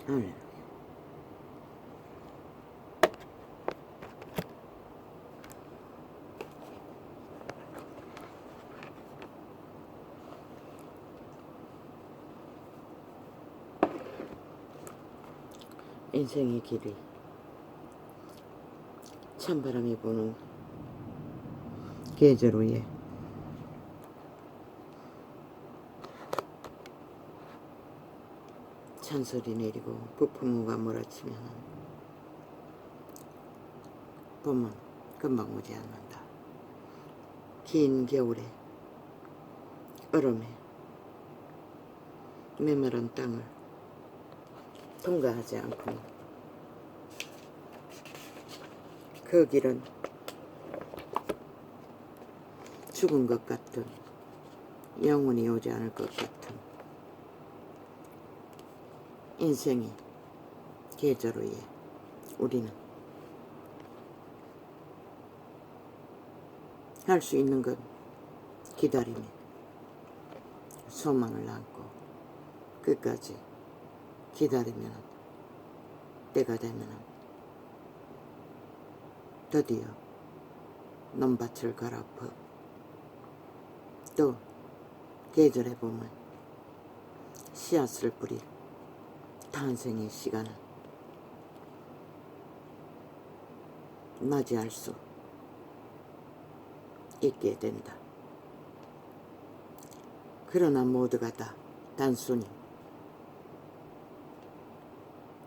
할렐루야. 인생의 길이 찬바람이 부는 계절 위에 찬설이 내리고 북풍우가 몰아치면 봄은 금방 오지 않는다. 긴 겨울에 얼음에 메마른 땅을 통과하지 않고는 그 길은 죽은 것 같은, 영원히 오지 않을 것 같은 인생의 계절 위에 우리는 할 수 있는 건 기다리며 소망을 안고 끝까지 기다리면 때가 되면 드디어 논밭을 갈아엎어 또 계절의 봄을 씨앗을 뿌릴 탄생의 시간을 맞이할 수 있게 된다. 그러나 모두가 다 단순히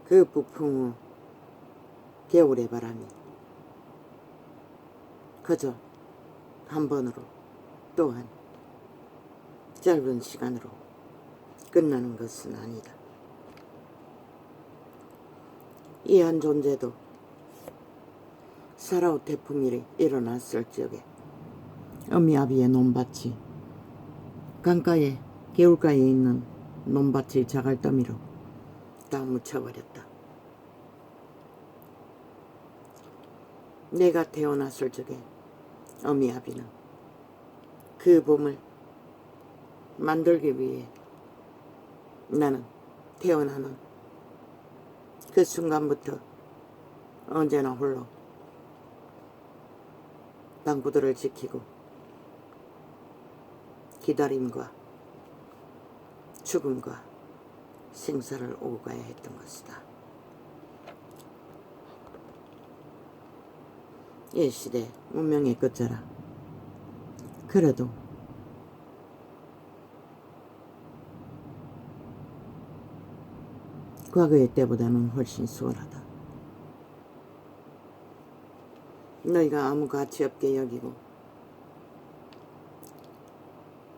그 북풍우 겨울의 바람이 그저 한 번으로 또한 짧은 시간으로 끝나는 것은 아니다. 이 한 존재도 사라오 태풍이 일어났을 적에 어미아비의 논밭이 강가에 개울가에 있는 논밭의 자갈더미로 다 묻혀버렸다. 내가 태어났을 적에 어미아비는 그 봄을 만들기 위해 나는 태어나는 그 순간부터 언제나 홀로 방구들을 지키고 기다림과 죽음과 생사를 오고 가야 했던 것이다. 이 시대 문명의 끝자락. 그래도 과거의 때보다는 훨씬 수월하다. 너희가 아무 가치 없게 여기고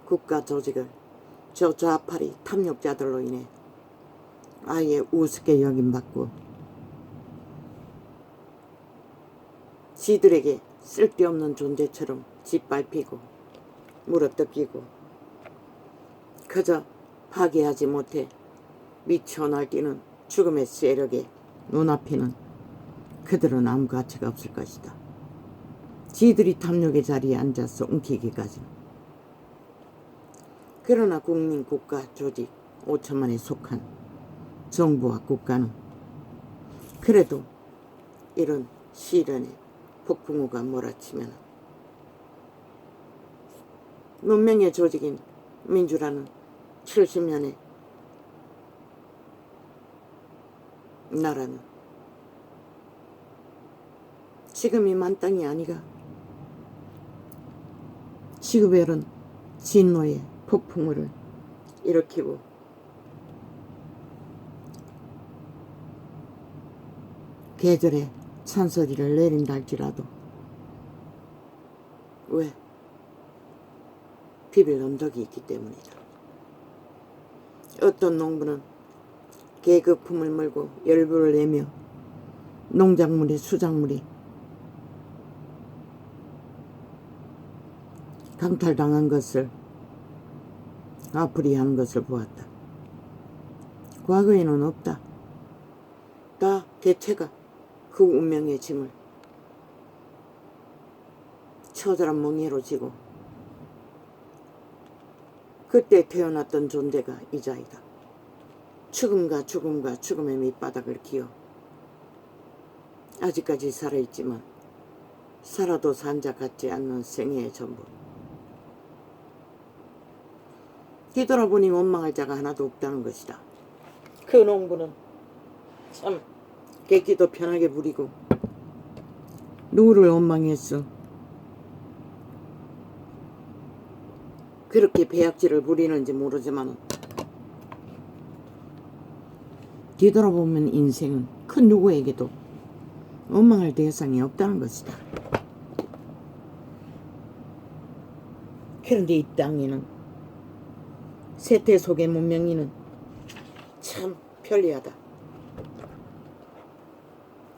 국가 조직을 저 좌파리 탐욕자들로 인해 아예 우습게 여김받고 지들에게 쓸데없는 존재처럼 짓밟히고 물어뜯기고 그저 파괴하지 못해 미쳐 날뛰는 죽음의 세력에 눈앞에는 그들은 아무 가치가 없을 것이다. 지들이 탐욕의 자리에 앉아서 웅키기까지는. 그러나 국민, 국가, 조직 5천만에 속한 정부와 국가는 그래도 이런 시련에 폭풍우가 몰아치면 문명의 조직인 민주라는 70년의 나라는 지금이 만땅이 아니가. 지구별은 진노의 폭풍우를 일으키고 계절에 찬소리를 내린다 할지라도 왜? 비빌 언덕이 있기 때문이다. 어떤 농부는 계급품을 물고 열부를 내며 농작물의 수작물이 강탈당한 것을 아프리하는 것을 보았다. 과거에는 없다. 다 개체가 그 운명의 짐을 처절한 멍해로 지고 그때 태어났던 존재가 이자이다. 죽음과 죽음과 죽음의 밑바닥을 기어 아직까지 살아있지만 살아도 산자 같지 않는 생애의 전부. 뒤돌아보니 원망할 자가 하나도 없다는 것이다. 그 농부는 참 객기도 편하게 부리고 누구를 원망했어. 그렇게 배약질을 부리는지 모르지만 뒤돌아보면 인생은 그 누구에게도 원망할 대상이 없다는 것이다. 그런데 이 땅에는 세태 속의 문명인은 참 편리하다.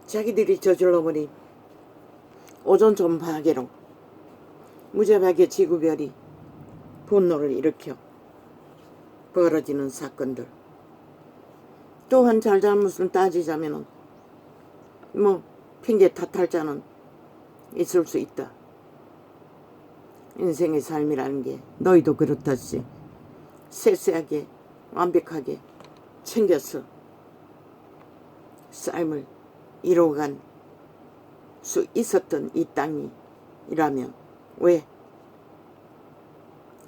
자기들이 저질러버린 오존존 파괴로 무자비하게 지구별이 분노를 일으켜 벌어지는 사건들, 또한 잘잘못을 따지자면 핑계 탓할 자는 있을 수 있다. 인생의 삶이라는 게 너희도 그렇듯이 세세하게 완벽하게 챙겨서 삶을 이뤄간 수 있었던 이 땅이라면 왜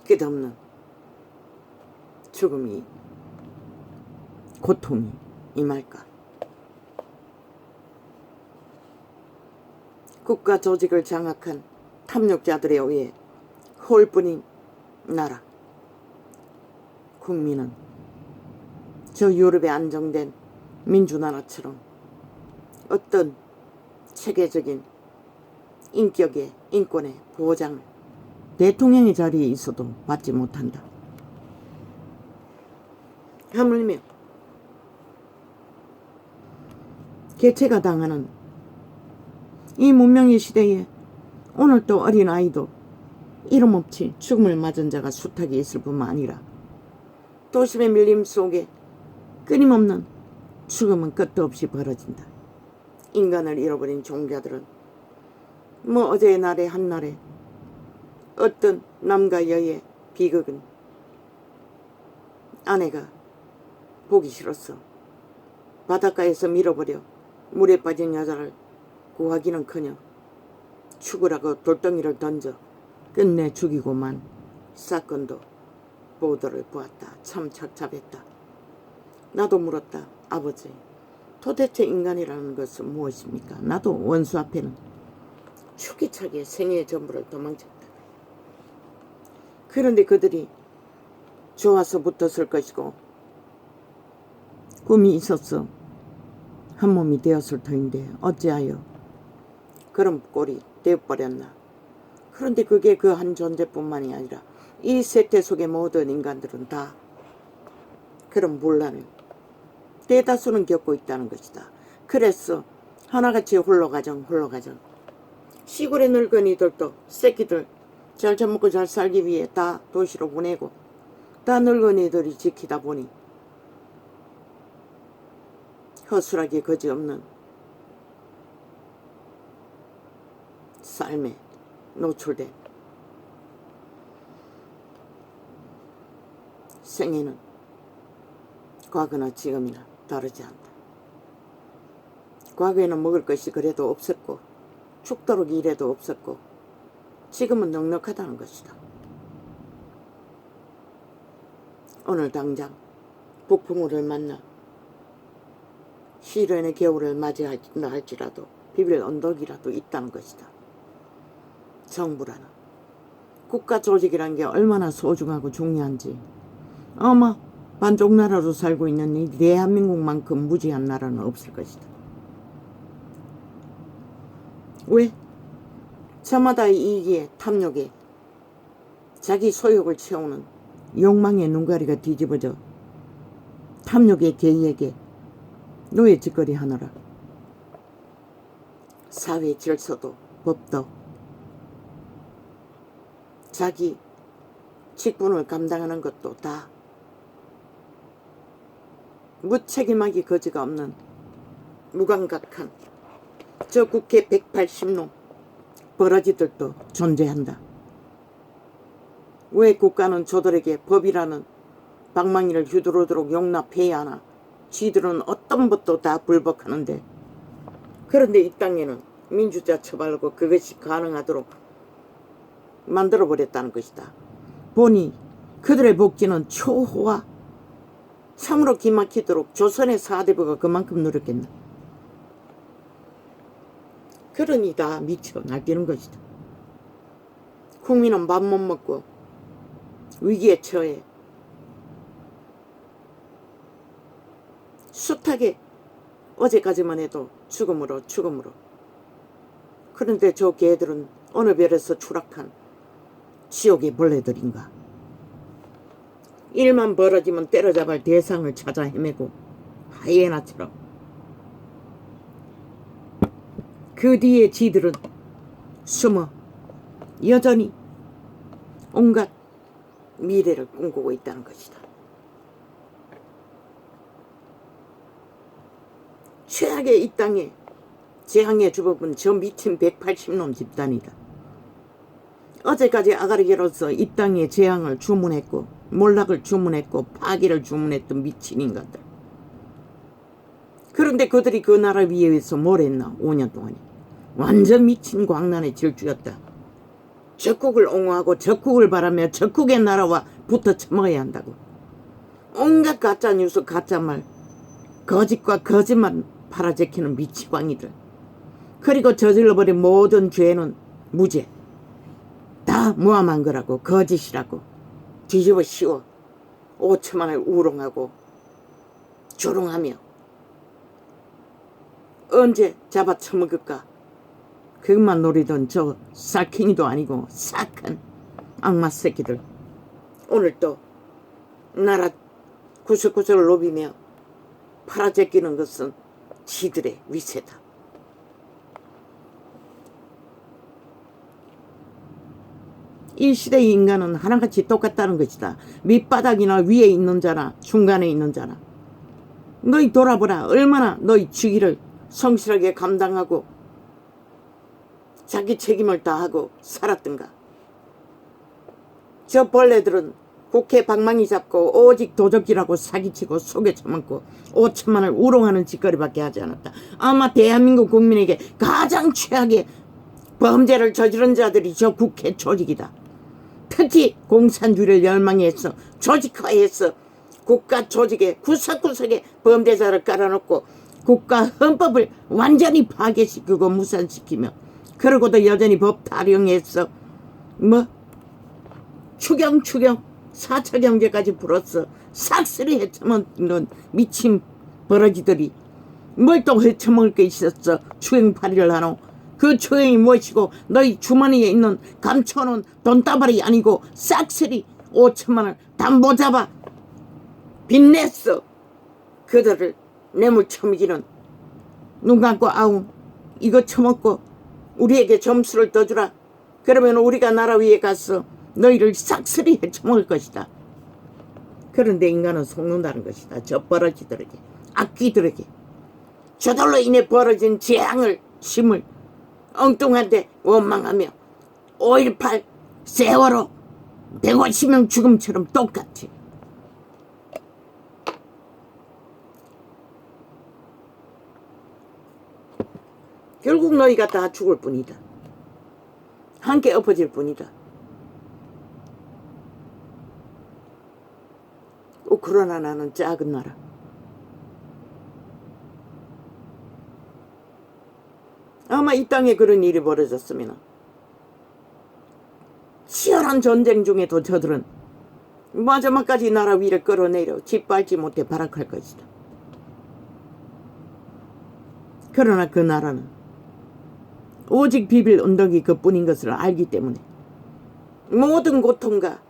끝없는 죽음이, 고통이 임할까? 국가 조직을 장악한 탐욕자들에 의해 홀뿐인 나라, 국민은 저 유럽의 안정된 민주나라처럼 어떤 체계적인 인격의 인권의 보장을 대통령의 자리에 있어도 받지 못한다. 하물며 개체가 당하는 이 문명의 시대에 오늘 또 어린아이도 이름 없이 죽음을 맞은 자가 수탁이 있을 뿐만 아니라 도심의 밀림 속에 끊임없는 죽음은 끝도 없이 벌어진다. 인간을 잃어버린 종자들은 어제의 날에 한날에 어떤 남과 여의 비극은 아내가 보기 싫었어 바닷가에서 밀어버려 물에 빠진 여자를 구하기는커녕 죽으라고 돌덩이를 던져 끝내 죽이고만 사건도 보도를 보았다. 참 착잡했다. 나도 물었다. 아버지, 도대체 인간이라는 것은 무엇입니까? 나도 원수 앞에는 추기차게 생애의 전부를 도망쳤다. 그런데 그들이 좋아서 붙었을 것이고 꿈이 있었어 한 몸이 되었을 터인데 어찌하여 그런 꼴이 되어버렸나. 그런데 그게 그 한 존재뿐만이 아니라 이 세태 속의 모든 인간들은 다 그런 문란을 대다수는 겪고 있다는 것이다. 그래서 하나같이 홀로가정 시골의 늙은이들도 새끼들 잘 처먹고 잘 살기 위해 다 도시로 보내고 다 늙은이들이 지키다 보니 허술하게 거지없는 삶에 노출된 생애는 과거나 지금이나 다르지 않다. 과거에는 먹을 것이 그래도 없었고 죽도록 일해도 없었고 지금은 넉넉하다는 것이다. 오늘 당장 북풍우를 만나 시련의 겨울을 맞이한다 할지라도 비빌 언덕이라도 있다는 것이다. 정부라는 국가 조직이란 게 얼마나 소중하고 중요한지 아마 반쪽 나라로 살고 있는 이 대한민국만큼 무지한 나라는 없을 것이다. 왜? 저마다의 이익에 탐욕에 자기 소욕을 채우는 욕망의 눈가리가 뒤집어져 탐욕의 개이에게 노예짓거리 하느라 사회 질서도 법도 자기 직분을 감당하는 것도 다 무책임하기 거지가 없는 무감각한 저 국회 180놈 버러지들도 존재한다. 왜 국가는 저들에게 법이라는 방망이를 휘두르도록 용납해야 하나 지들은 어떤 것도 다 불복하는데, 그런데 이 땅에는 민주주의 처벌하고 그것이 가능하도록 만들어버렸다는 것이다. 보니 그들의 복지는 초호화, 참으로 기막히도록 조선의 사대부가 그만큼 노력했나. 그러니 다 미쳐 날뛰는 것이다. 국민은 밥 못 먹고 위기에 처해 숱하게 어제까지만 해도 죽음으로. 그런데 저 개들은 어느 별에서 추락한 지옥의 벌레들인가. 일만 벌어지면 때려잡을 대상을 찾아 헤매고 하이에나처럼, 그 뒤에 지들은 숨어 여전히 온갖 미래를 꿈꾸고 있다는 것이다. 최악의 이 땅에 재앙의 주범은 저 미친 180놈 집단이다. 어제까지 아가리게로서 이 땅에 재앙을 주문했고 몰락을 주문했고 파괴를 주문했던 미친 인간들. 그런데 그들이 그 나라 위에서 뭘 했나. 5년 동안에 완전 미친 광란의 질주였다. 적국을 옹호하고 적국을 바라며 적국의 나라와 붙어 처먹어야 한다고. 온갖 가짜뉴스 가짜말, 거짓과 거짓말 팔아제키는 미치광이들. 그리고 저질러버린 모든 죄는 무죄, 다 모함한 거라고, 거짓이라고 뒤집어 씌워 5천만을 우롱하고 조롱하며 언제 잡아 처먹을까 그것만 노리던 저 쌀킹이도 아니고 싹한 악마 새끼들. 오늘 또 나라 구석구석을 노비며 팔아제끼는 것은 지들의 위세다. 이 시대의 인간은 하나같이 똑같다는 것이다. 밑바닥이나 위에 있는 자나 중간에 있는 자나. 너희 돌아보라. 얼마나 너희 주기를 성실하게 감당하고 자기 책임을 다하고 살았던가. 저 벌레들은 국회 방망이 잡고 오직 도적질하고 사기치고 속여 처먹고 5천만을 우롱하는 짓거리밖에 하지 않았다. 아마 대한민국 국민에게 가장 최악의 범죄를 저지른 자들이 저 국회 조직이다. 특히 공산주의를 열망해서 조직화해서 국가 조직에 구석구석에 범죄자를 깔아놓고 국가 헌법을 완전히 파괴시키고 무산시키며, 그러고도 여전히 법 타령해서 추경 4차 경제까지 불었어 싹쓸이 헤쳐먹는 미친 버러지들이 뭘 또 헤쳐먹을 게 있었어. 추행팔이를 하노. 그 추행이 무엇이고 너희 주머니에 있는 감춰놓은 돈다발이 아니고 싹쓸이 5천만을 담보 잡아 빚냈어. 그들을 뇌물 처먹이는, 눈 감고 아웅 이거 처먹고 우리에게 점수를 더 주라. 그러면 우리가 나라 위에 가서 너희를 싹쓸이 헤쳐먹을 것이다. 그런데 인간은 속는다는 것이다. 저 버러지들에게, 악귀들에게. 저들로 인해 벌어진 재앙을, 심을 엉뚱한데 원망하며 5.18 세월호 150명 죽음처럼 똑같이. 결국 너희가 다 죽을 뿐이다. 함께 엎어질 뿐이다. 그러나 나는 작은 나라, 아마 이 땅에 그런 일이 벌어졌으면 치열한 전쟁 중에도 저들은 마지막까지 나라 위를 끌어내려 짓밟지 못해 발악할 것이다. 그러나 그 나라는 오직 비빌 언덕이 그뿐인 것을 알기 때문에 모든 고통과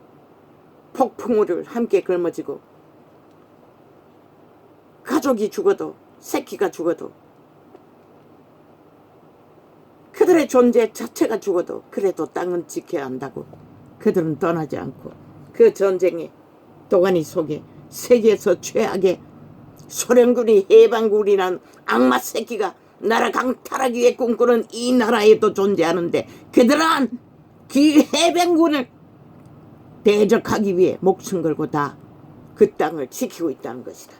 폭풍우를 함께 걸머지고 가족이 죽어도 새끼가 죽어도 그들의 존재 자체가 죽어도 그래도 땅은 지켜야 한다고 그들은 떠나지 않고 그 전쟁의 도가니 속에 세계에서 최악의 소련군이 해방군이란 악마 새끼가 나라 강탈하기 위해 꿈꾸는 이 나라에도 존재하는데 그들은 그 해방군을 대적하기 위해 목숨 걸고 다 그 땅을 지키고 있다는 것이다.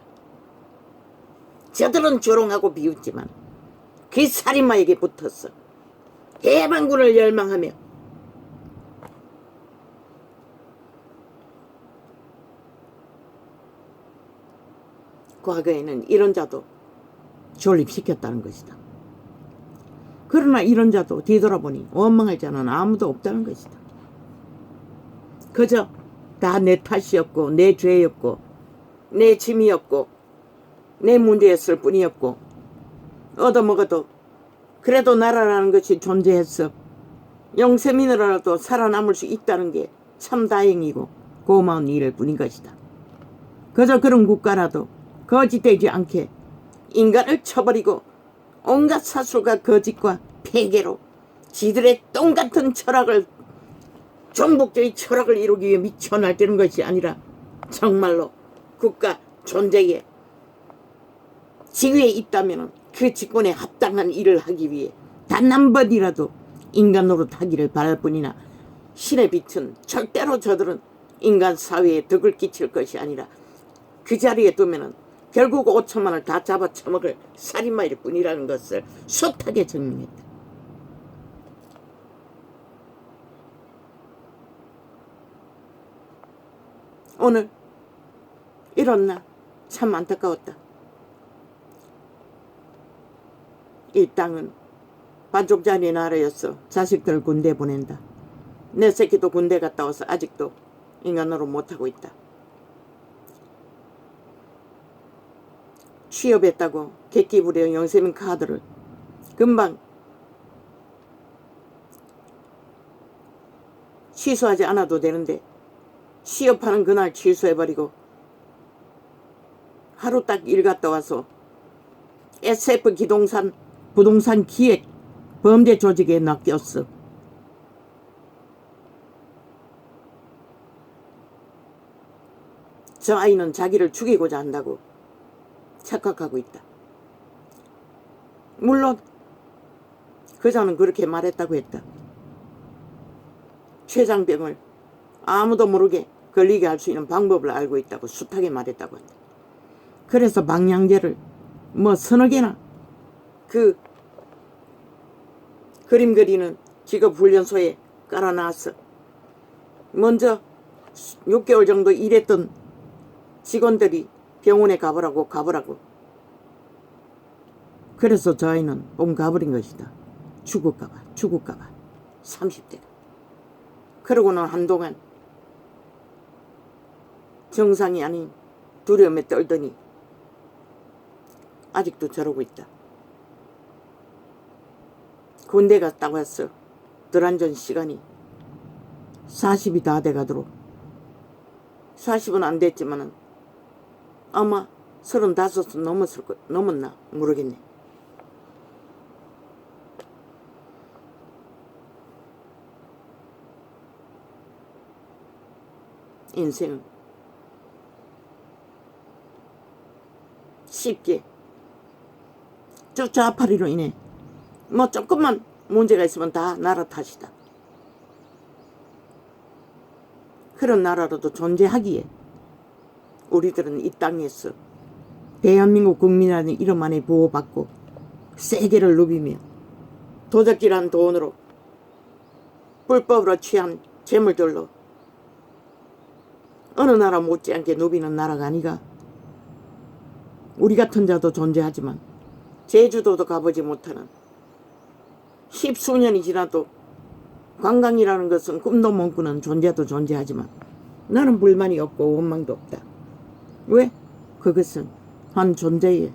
저들은 조롱하고 비웃지만 그 살인마에게 붙었어. 해방군을 열망하며 과거에는 이런 자도 존립시켰다는 것이다. 그러나 이런 자도 뒤돌아보니 원망할 자는 아무도 없다는 것이다. 그저 다 내 탓이었고 내 죄였고 내 짐이었고 내 문제였을 뿐이었고 얻어먹어도 그래도 나라라는 것이 존재했어 영세민으로라도 살아남을 수 있다는 게 참 다행이고 고마운 일일 뿐인 것이다. 그저 그런 국가라도 거짓되지 않게 인간을 쳐버리고 온갖 사술과 거짓과 폐괴로 지들의 똥같은 철학을 종북주의 철학을 이루기 위해 미쳐 날뛰는 것이 아니라 정말로 국가 존재에 지위에 있다면 그 직분에 합당한 일을 하기 위해 단 한 번이라도 인간 노릇하기를 바랄 뿐이나 신의 빛은 절대로 저들은 인간 사회에 덕을 끼칠 것이 아니라 그 자리에 두면은 결국 5천만을 다 잡아 처먹을 살인마일 뿐이라는 것을 숱하게 증명했다. 오늘 이런 날 참 안타까웠다. 이 땅은 반쪽짜리 나라였어. 자식들을 군대 보낸다. 내 새끼도 군대 갔다 와서 아직도 인간으로 못하고 있다. 취업했다고 객기 부려 영세민 카드를 금방 취소하지 않아도 되는데 취업하는 그날 취소해버리고 하루 딱 일 갔다 와서 SF 부동산 기획 범죄 조직에 낚였어. 저 아이는 자기를 죽이고자 한다고 착각하고 있다. 물론 그자는 그렇게 말했다고 했다. 췌장병을 아무도 모르게 걸리게 할 수 있는 방법을 알고 있다고 숱하게 말했다고 한다. 그래서 망량제를 서너 개나 그 그림 그리는 직업훈련소에 깔아놨어. 먼저 6개월 정도 일했던 직원들이 병원에 가보라고. 그래서 저 아이는 몸 가버린 것이다. 죽을까봐 30대가. 그러고는 한동안 정상이 아닌 두려움에 떨더니 아직도 저러고 있다. 군대 갔다 왔어. 들한전 시간이 40이 다 돼가도록 40은 안 됐지만은 아마 35은 넘었나 모르겠네. 인생은 쉽게 저 좌파리로 인해 조금만 문제가 있으면 다 나라 탓이다. 그런 나라로도 존재하기에 우리들은 이 땅에서 대한민국 국민이라는 이름 안에 보호받고 세계를 누비며 도적질한 돈으로 불법으로 취한 재물들로 어느 나라 못지않게 누비는 나라가 아니가. 우리 같은 자도 존재하지만 제주도도 가보지 못하는 10수년이 지나도 관광이라는 것은 꿈도 못 꾸는 존재도 존재하지만 나는 불만이 없고 원망도 없다. 왜? 그것은 한 존재의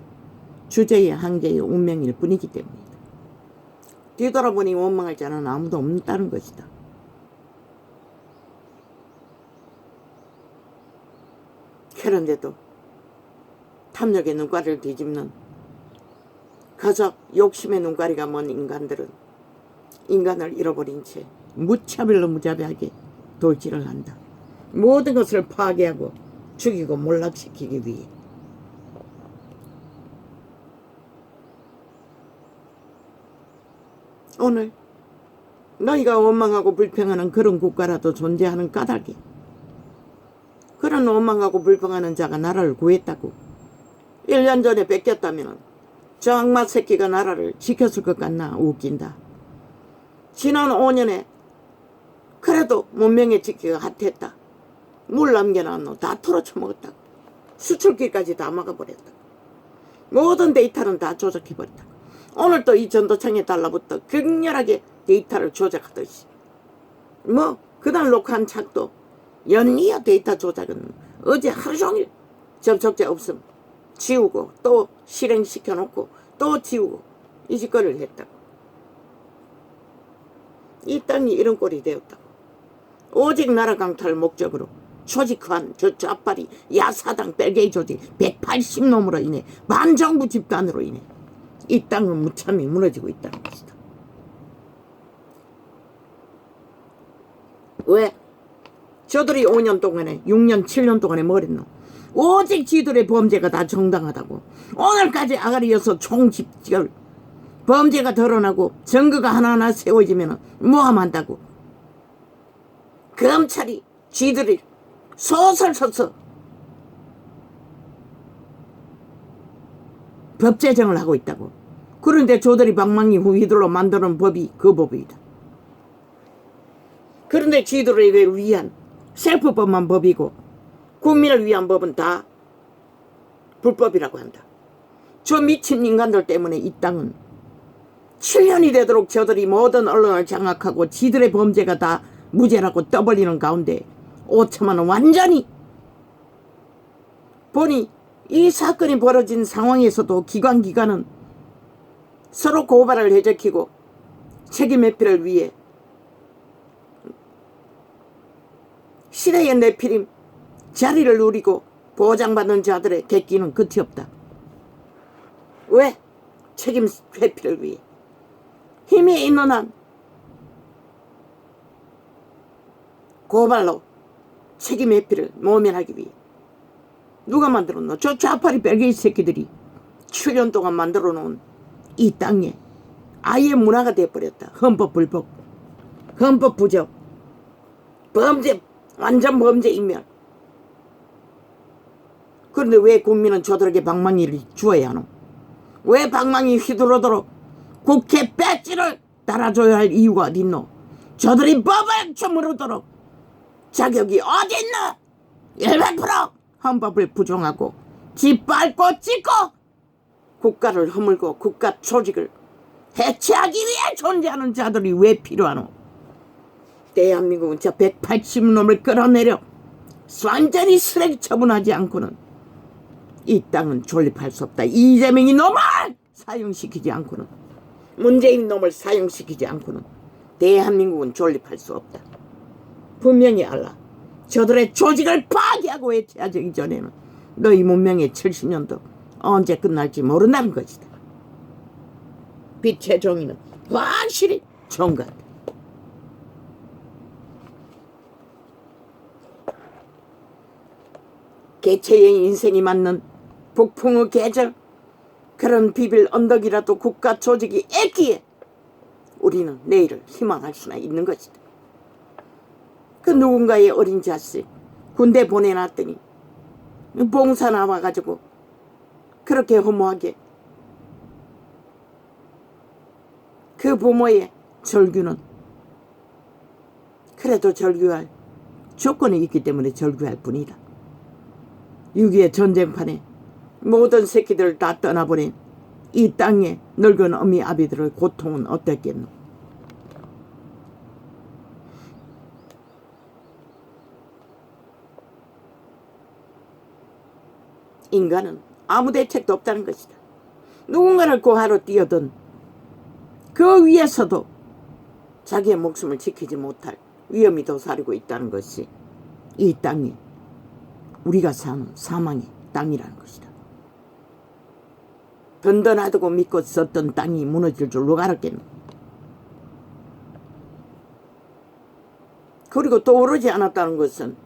주제의 한계의 운명일 뿐이기 때문이다. 뒤돌아보니 원망할 자는 아무도 없다는 것이다. 그런데도 탐욕의 눈가리를 뒤집는 그저 욕심의 눈가리가 먼 인간들은 인간을 잃어버린 채 무차별로 무자비하게 돌질을 한다. 모든 것을 파괴하고 죽이고 몰락시키기 위해. 오늘 너희가 원망하고 불평하는 그런 국가라도 존재하는 까닭에 그런 원망하고 불평하는 자가 나라를 구했다고 1년 전에 뺏겼다면 저 악마 새끼가 나라를 지켰을 것 같나. 웃긴다. 지난 5년에 그래도 문명의 지키가 핫했다. 물 남겨놨노. 다 털어쳐먹었다고. 수출기까지 다 막아버렸다. 모든 데이터는 다 조작해버렸다. 오늘 또 이 전도창에 달라붙어 격렬하게 데이터를 조작하듯이. 뭐 그날 녹화한 책도 연이어 데이터 조작은 어제 하루 종일 접촉자 없음 지우고 또 실행시켜놓고 또 지우고 이 짓거리를 했다고. 이 땅이 이런 꼴이 되었다고. 오직 나라 강탈 목적으로 조직한 저 좌파리 야사당 벨게이 조직 180놈으로 인해 반정부 집단으로 인해 이 땅은 무참히 무너지고 있다는 것이다. 왜? 저들이 5년 동안에 6년 7년 동안에 뭘 했노? 오직 지들의 범죄가 다 정당하다고. 오늘까지 아가리여서 총집결 범죄가 드러나고 증거가 하나하나 세워지면 모함한다고. 검찰이 지들이 소설 써서 법 제정을 하고 있다고. 그런데 저들이 방망이 휘둘러 만드는 법이 그 법이다. 그런데 지들을 위한 셀프법만 법이고 국민을 위한 법은 다 불법이라고 한다. 저 미친 인간들 때문에 이 땅은 7년이 되도록 저들이 모든 언론을 장악하고 지들의 범죄가 다 무죄라고 떠벌리는 가운데 5천만 원 완전히 보니 이 사건이 벌어진 상황에서도 기관은 서로 고발을 해제키고 책임 회피를 위해 시대의 내피림 자리를 누리고 보장받는 자들의 객기는 끝이 없다. 왜? 책임 회피를 위해. 힘이 있는 한 고발로 책임 회피를 모면하기 위해. 누가 만들었노? 저 좌파리 벨게이 새끼들이 7년 동안 만들어 놓은 이 땅에 아예 문화가 되어버렸다. 헌법 불법, 헌법 부적, 범죄, 완전 범죄 인멸. 그런데 왜 국민은 저들에게 방망이를 주어야 하노? 왜 방망이 휘두르도록 국회 배지를 달아줘야 할 이유가 어딨노? 저들이 법을 저무르도록 자격이 어딨노? 100% 헌법을 부정하고 짓밟고 찍고 국가를 허물고 국가 조직을 해체하기 위해 존재하는 자들이 왜 필요하노? 대한민국은 저 180놈을 끌어내려 완전히 쓰레기 처분하지 않고는 이 땅은 존립할 수 없다. 이재명이 놈을 사용시키지 않고는, 문재인 놈을 사용시키지 않고는 대한민국은 존립할 수 없다. 분명히 알라. 저들의 조직을 파괴하고 해체하기 이전에는 너희 문명의 70년도 언제 끝날지 모른다는 것이다. 빛의 정의는 확실히 좋은 것 같다. 개체의 인생이 맞는 북풍의 계절, 그런 비빌 언덕이라도 국가 조직이 있기에 우리는 내일을 희망할 수나 있는 것이다. 그 누군가의 어린 자식 군대 보내놨더니 봉사 나와가지고 그렇게 허무하게 그 부모의 절규는 그래도 절규할 조건이 있기 때문에 절규할 뿐이다. 6.25 전쟁판에 모든 새끼들을 다 떠나보낸 이 땅의 늙은 어미 아비들의 고통은 어땠겠노? 인간은 아무 대책도 없다는 것이다. 누군가를 구하러 뛰어든 그 위에서도 자기의 목숨을 지키지 못할 위험이 도사리고 있다는 것이 이 땅이 우리가 사는 사망의 땅이라는 것이다. 든든하다고 믿고 썼던 땅이 무너질 줄 누가 알았겠노? 그리고 또 오르지 않았다는 것은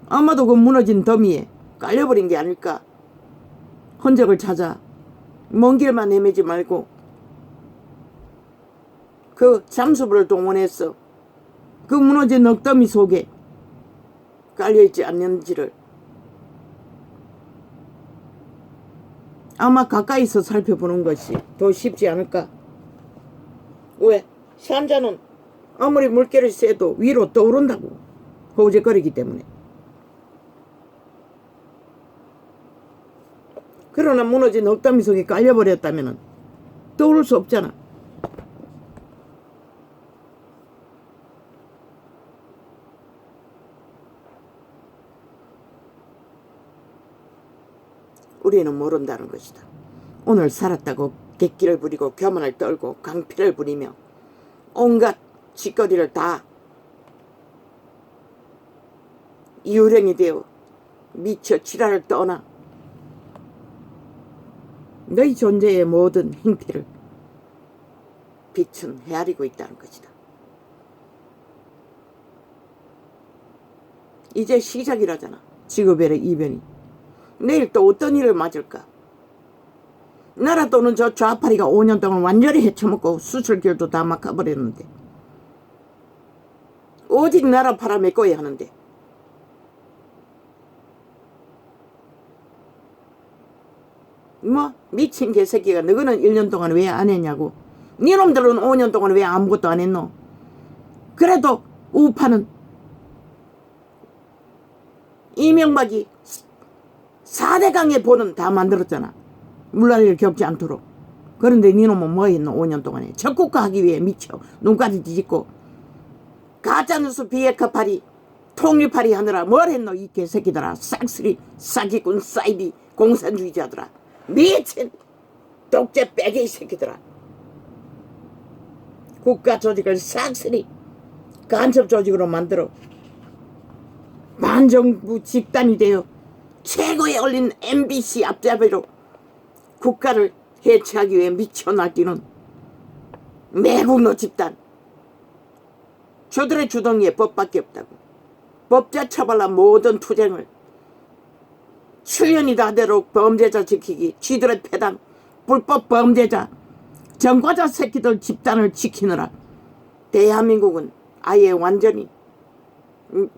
아마도 그 무너진 더미에 깔려버린 게 아닐까. 흔적을 찾아 먼 길만 헤매지 말고 그 잠수부를 동원해서 그 무너진 넉더미 속에 깔려있지 않는지를 아마 가까이서 살펴보는 것이 더 쉽지 않을까? 왜? 산자는 아무리 물결이 세도 위로 떠오른다고. 허우적거리기 때문에. 그러나 무너진 억더미 속에 깔려버렸다면 떠오를 수 없잖아. 우리는 모른다는 것이다. 오늘 살았다고 객기를 부리고 교만을 떨고 강피를 부리며 온갖 짓거리를 다 유령이 되어 미쳐 지랄을 떠나 너희 존재의 모든 행태를 빛은 헤아리고 있다는 것이다. 이제 시작이라잖아. 직업의 이변이. 내일 또 어떤 일을 맞을까? 나라 또는 저 좌파리가 5년 동안 완전히 헤쳐먹고 수술길도 다 막아버렸는데 오직 나라 팔아메꿔야 하는데 뭐 미친 개새끼가 너희는 1년 동안 왜 안 했냐고. 니놈들은 5년 동안 왜 아무것도 안 했노. 그래도 우파는 이명박이 4대강의 본은 다 만들었잖아. 물난리를 겪지 않도록. 그런데 니놈은 뭐 했노. 5년 동안에 적국화 하기 위해 미쳐 눈까지 뒤집고 가짜뉴스 비핵화파리 통일파리 하느라 뭘 했노. 이 개새끼들아. 싹쓸이 사기꾼 사이비 공산주의자들아. 미친 독재 빼개이 새끼들아. 국가 조직을 싹쓸이 간첩 조직으로 만들어 반정부 집단이 되어 최고에 올린 MBC 앞잡이로 국가를 해체하기 위해 미쳐 날뛰는 매국노 집단. 저들의 주둥이에 법밖에 없다고. 법자 처벌한 모든 투쟁을 7년이 다 되도록 범죄자 지키기. 쥐들의 패당 불법 범죄자 전과자 새끼들 집단을 지키느라 대한민국은 아예 완전히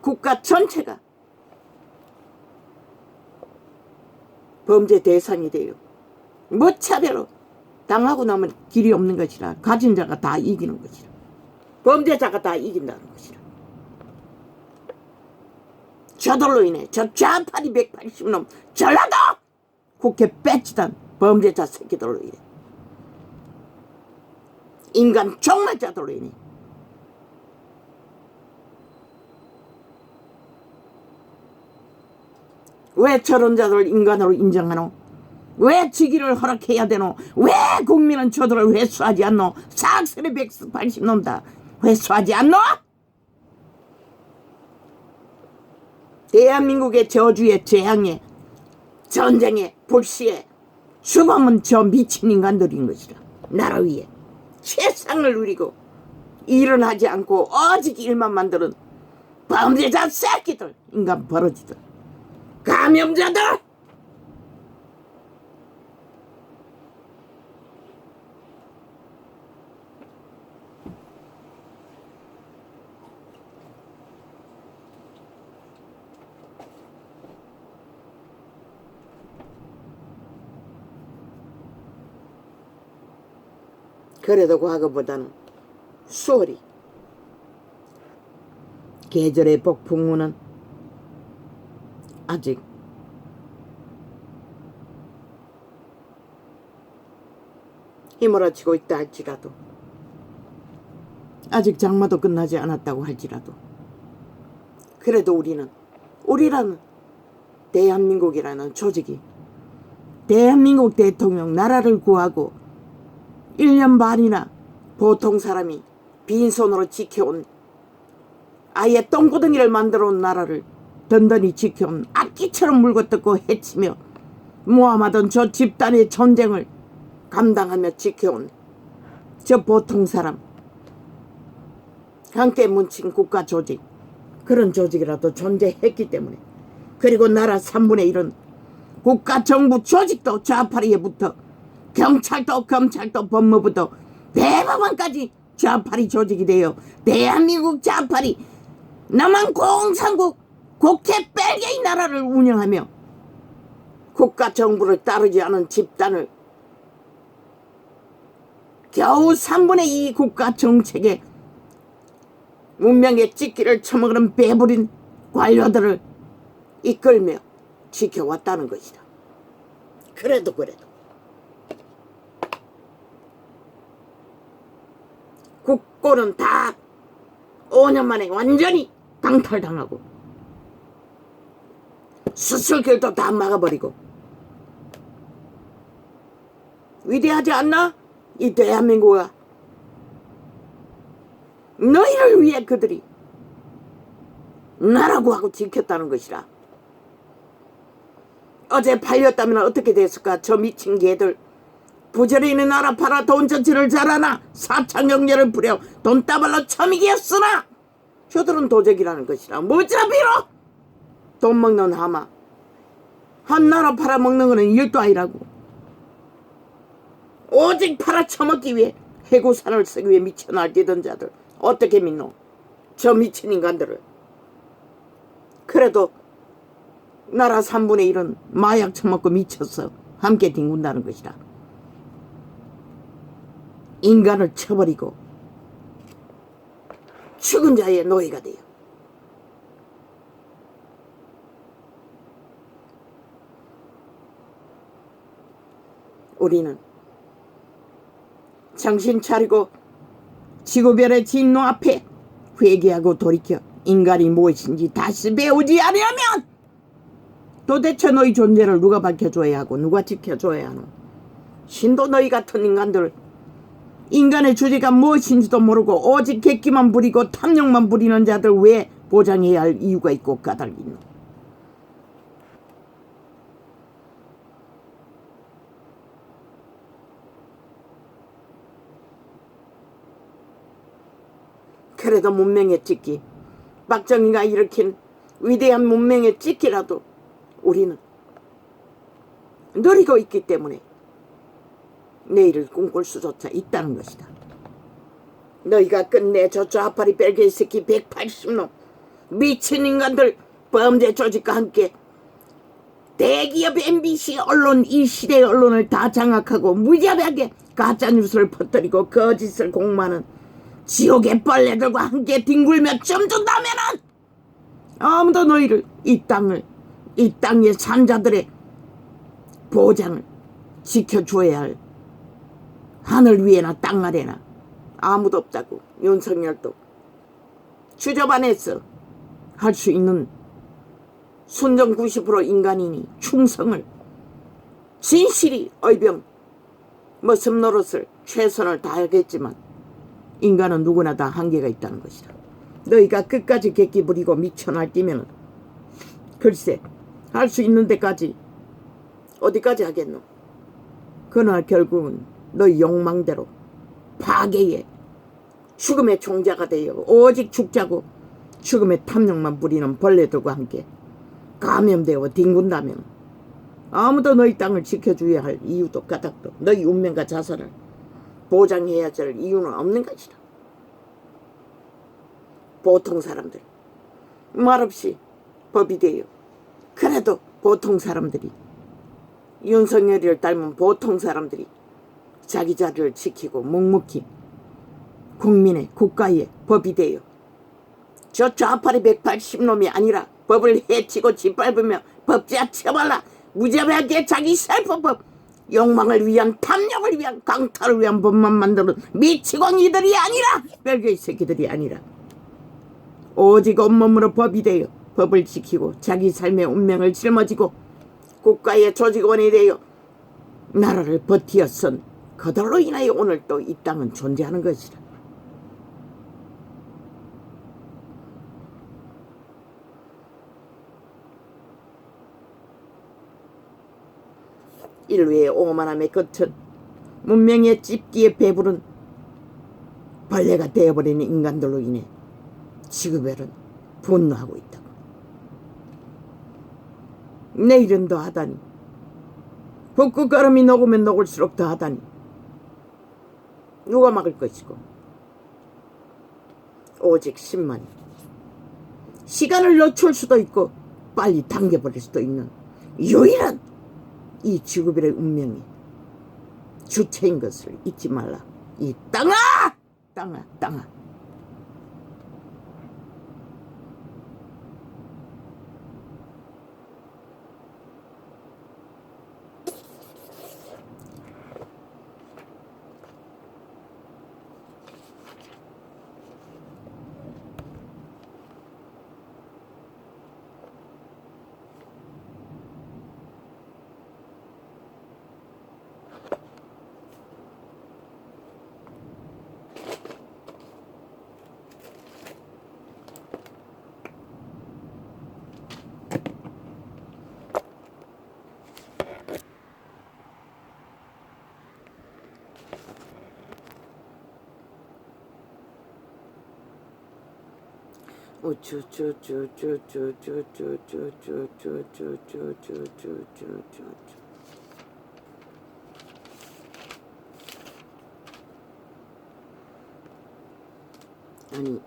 국가 전체가 범죄 대상이 돼요. 무차별로 당하고 나면 길이 없는 것이라. 가진 자가 다 이기는 것이라. 범죄자가 다 이긴다는 것이라. 저들로 인해 저 좌파리 180놈 전라도 국회 빼치단 범죄자 새끼들로 인해 인간 종말자들로 인해 왜 저런 자들을 인간으로 인정하노? 왜 직위를 허락해야 되노? 왜 국민은 저들을 회수하지 않노? 싹쓸이 180놈 다 회수하지 않노? 대한민국의 저주에 재앙에 전쟁에 불시에 주범은 저 미친 인간들인 것이라. 나라 위에 최상을 누리고 일은 하지 않고 오직 일만 만드는 범죄자 새끼들. 인간 버러지들 감염자들. 그래도 과거보다는 수월히 계절의 폭풍우는 아직 휘몰아치고 있다 할지라도, 아직 장마도 끝나지 않았다고 할지라도, 그래도 우리라는 대한민국이라는 조직이 대한민국 대통령 나라를 구하고 1년 반이나 보통 사람이 빈손으로 지켜온, 아예 똥구덩이를 만들어 온 나라를 든든히 지켜온, 악기처럼 물고뜯고 해치며 모함하던 저 집단의 전쟁을 감당하며 지켜온 저 보통 사람, 함께 뭉친 국가 조직, 그런 조직이라도 존재했기 때문에, 그리고 나라 3분의 1은 국가 정부 조직도 좌파리에 붙어 경찰도 검찰도 법무부도 대법원까지 좌파리 조직이 되어 대한민국 좌파리 남한 공산국 국회 뺄개이 나라를 운영하며 국가 정부를 따르지 않은 집단을 겨우 3분의 2 국가 정책에 문명의 찢기를 처먹는 배부린 관료들을 이끌며 지켜왔다는 것이다. 그래도 국고는 다 5년 만에 완전히 강탈당하고 수술길도 다 막아버리고 위대하지 않나? 이 대한민국아. 너희를 위해 그들이 나라고 하고 지켰다는 것이라. 어제 팔렸다면 어떻게 됐을까? 저 미친 개들. 부지런히 나라 팔아 돈 전체를 잘하나 사창경제를 부려 돈 따발로 처미기였으나 저들은 도적이라는 것이라. 무자비로 돈 먹는 하마. 한 나라 팔아먹는 거는 일도 아니라고. 오직 팔아쳐먹기 위해 해고산을 쓰기 위해 미쳐 날뛰던 자들 어떻게 믿노? 저 미친 인간들을. 그래도 나라 3분의 1은 마약 처먹고 미쳤어 함께 뒹군다는 것이라. 인간을 쳐버리고 죽은 자의 노예가 돼요. 우리는 정신 차리고 지구별의 진노 앞에 회개하고 돌이켜 인간이 무엇인지 다시 배우지 않으려면 도대체 너희 존재를 누가 밝혀줘야 하고 누가 지켜줘야 하노? 신도 너희 같은 인간들, 인간의 주제가 무엇인지도 모르고 오직 객기만 부리고 탐욕만 부리는 자들 왜 보장해야 할 이유가 있고 까닭이 있노? 그래도 문명의 찍기, 박정희가 일으킨 위대한 문명의 찍기라도 우리는 누리고 있기 때문에 내일을 꿈꿀 수조차 있다는 것이다. 너희가 끝내 저 좌파리 벨기에 새끼 180놈 미친 인간들 범죄 조직과 함께 대기업 MBC 언론, 이 시대의 언론을 다 장악하고 무자비하게 가짜뉴스를 퍼뜨리고 거짓을 공모하는 지옥의 벌레들과 함께 뒹굴며 춤춘다면은 아무도 너희를 이 땅의 산자들의 보장을 지켜줘야 할 하늘 위에나 땅 아래나 아무도 없다고. 윤석열도 주접 안에서 할 수 있는 순정 90% 인간이니 충성을 진실이 의병 머슴 노릇을 최선을 다하겠지만 인간은 누구나 다 한계가 있다는 것이다. 너희가 끝까지 객기 부리고 미쳐 날뛰면 글쎄 할 수 있는 데까지 어디까지 하겠노? 그러나 결국은 너희 욕망대로 파괴의 죽음의 종자가 되어 오직 죽자고 죽음의 탐욕만 부리는 벌레들과 함께 감염되어 뒹군다면 아무도 너희 땅을 지켜줘야 할 이유도 까닭도 너희 운명과 자산을 보장해야 할 이유는 없는 것이다. 보통 사람들 말없이 법이 돼요. 그래도 보통 사람들이 윤석열이를 닮은 보통 사람들이 자기 자리를 지키고 묵묵히 국민의 국가의 법이 돼요. 저 좌파리 180놈이 아니라 법을 해치고 짓밟으며 법제화 처벌라 무자비하게 자기 살포법 욕망을 위한 탐욕을 위한 강탈을 위한 법만 만드는 미치광이들이 아니라 별개의 새끼들이 아니라 오직 온몸으로 법이 되어 법을 지키고 자기 삶의 운명을 짊어지고 국가의 조직원이 되어 나라를 버티어선 그들로 인하여 오늘 또 이 땅은 존재하는 것이다. 인류의 오만함의 끝은 문명의 찝기에 배부른 벌레가 되어버리는 인간들로 인해 지구별은 분노하고 있다고. 내일은 더 하다니 붓고가름이 녹으면 녹을수록 더 하다니 누가 막을 것이고 오직 10만이 시간을 늦출 수도 있고 빨리 당겨버릴 수도 있는 유일한 이 지구별의 운명이 주체인 것을 잊지 말라. 이 땅아! 땅아! 땅아! 아니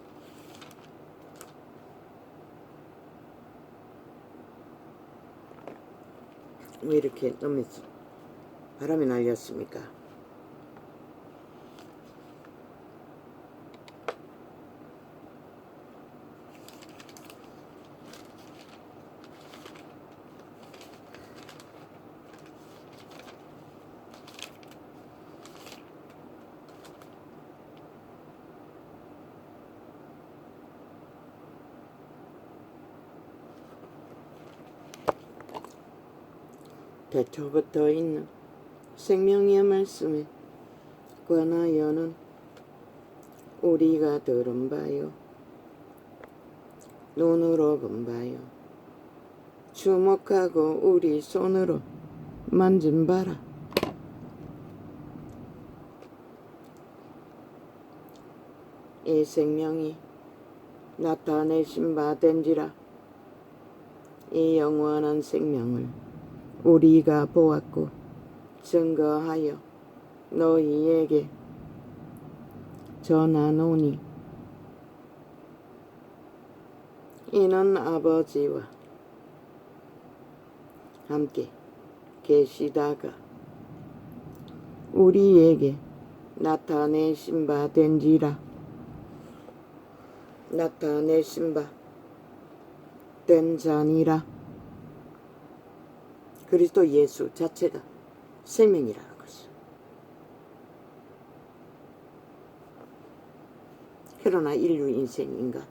왜 이렇게 너무 바람이 날렸습니까? 대초부터 있는 생명의 말씀에 관하여는 우리가 들은 바요, 눈으로 본 바요, 주목하고 우리 손으로 만진 바라. 이 생명이 나타내신 바 된지라. 이 영원한 생명을 우리가 보았고 증거하여 너희에게 전하노니 이는 아버지와 함께 계시다가 우리에게 나타내신 바 된지라. 나타내신 바 된 자니라. 그리스도 예수 자체가 생명이라는 것이죠. 그러나 인류 인생 인간,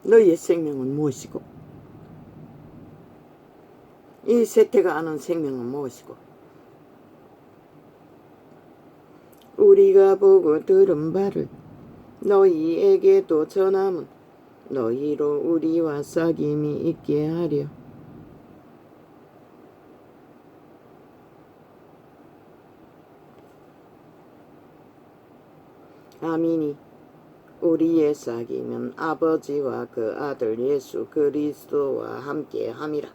너희의 생명은 무엇이고 이 세태가 아는 생명은 무엇이고 우리가 보고 들은 바를 너희에게도 전함은 너희로 우리와 사귐이 있게 하려. 아멘이 우리의 사귐은 아버지와 그 아들 예수 그리스도와 함께 함이라.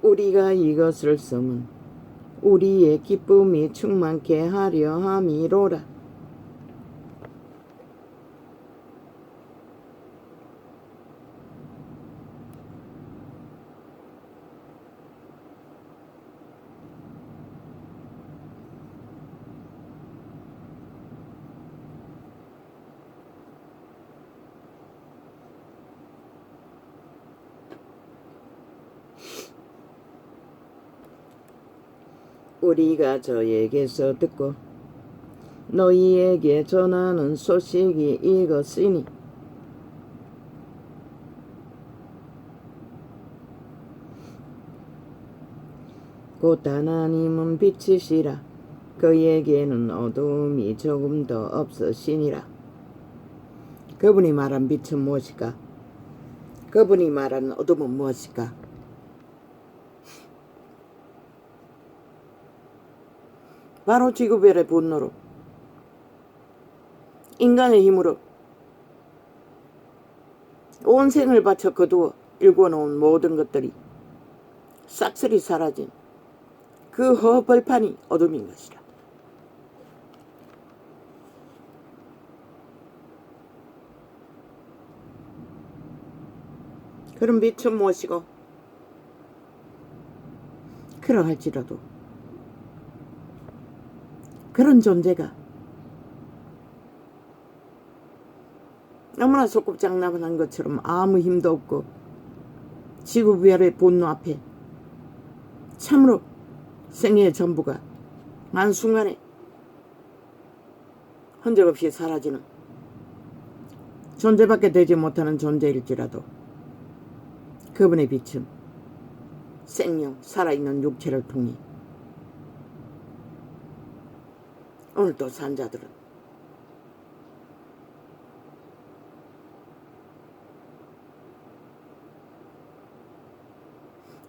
우리가 이것을 쓰면 우리의 기쁨이 충만케 하려 함이로라. 우리가 저에게서 듣고 너희에게 전하는 소식이 이것이니 곧 하나님은 빛이시라. 그에게는 어두움이 조금도 없으시니라. 그분이 말한 빛은 무엇일까? 그분이 말하는 어둠은 무엇일까? 바로 지구별의 분노로, 인간의 힘으로 온 생을 바쳐 거두어 일궈놓은 모든 것들이 싹쓸이 사라진 그 허벌판이 어둠인 것이라. 그런 빛은 무엇이고 그러할지라도 그런 존재가 너무나 소꿉장난한 것처럼 아무 힘도 없고 지구부열의 본능 앞에 참으로 생애의 전부가 한순간에 흔적 없이 사라지는 존재밖에 되지 못하는 존재일지라도 그분의 빛은 생명, 살아있는 육체를 통해 오늘 또 산자들은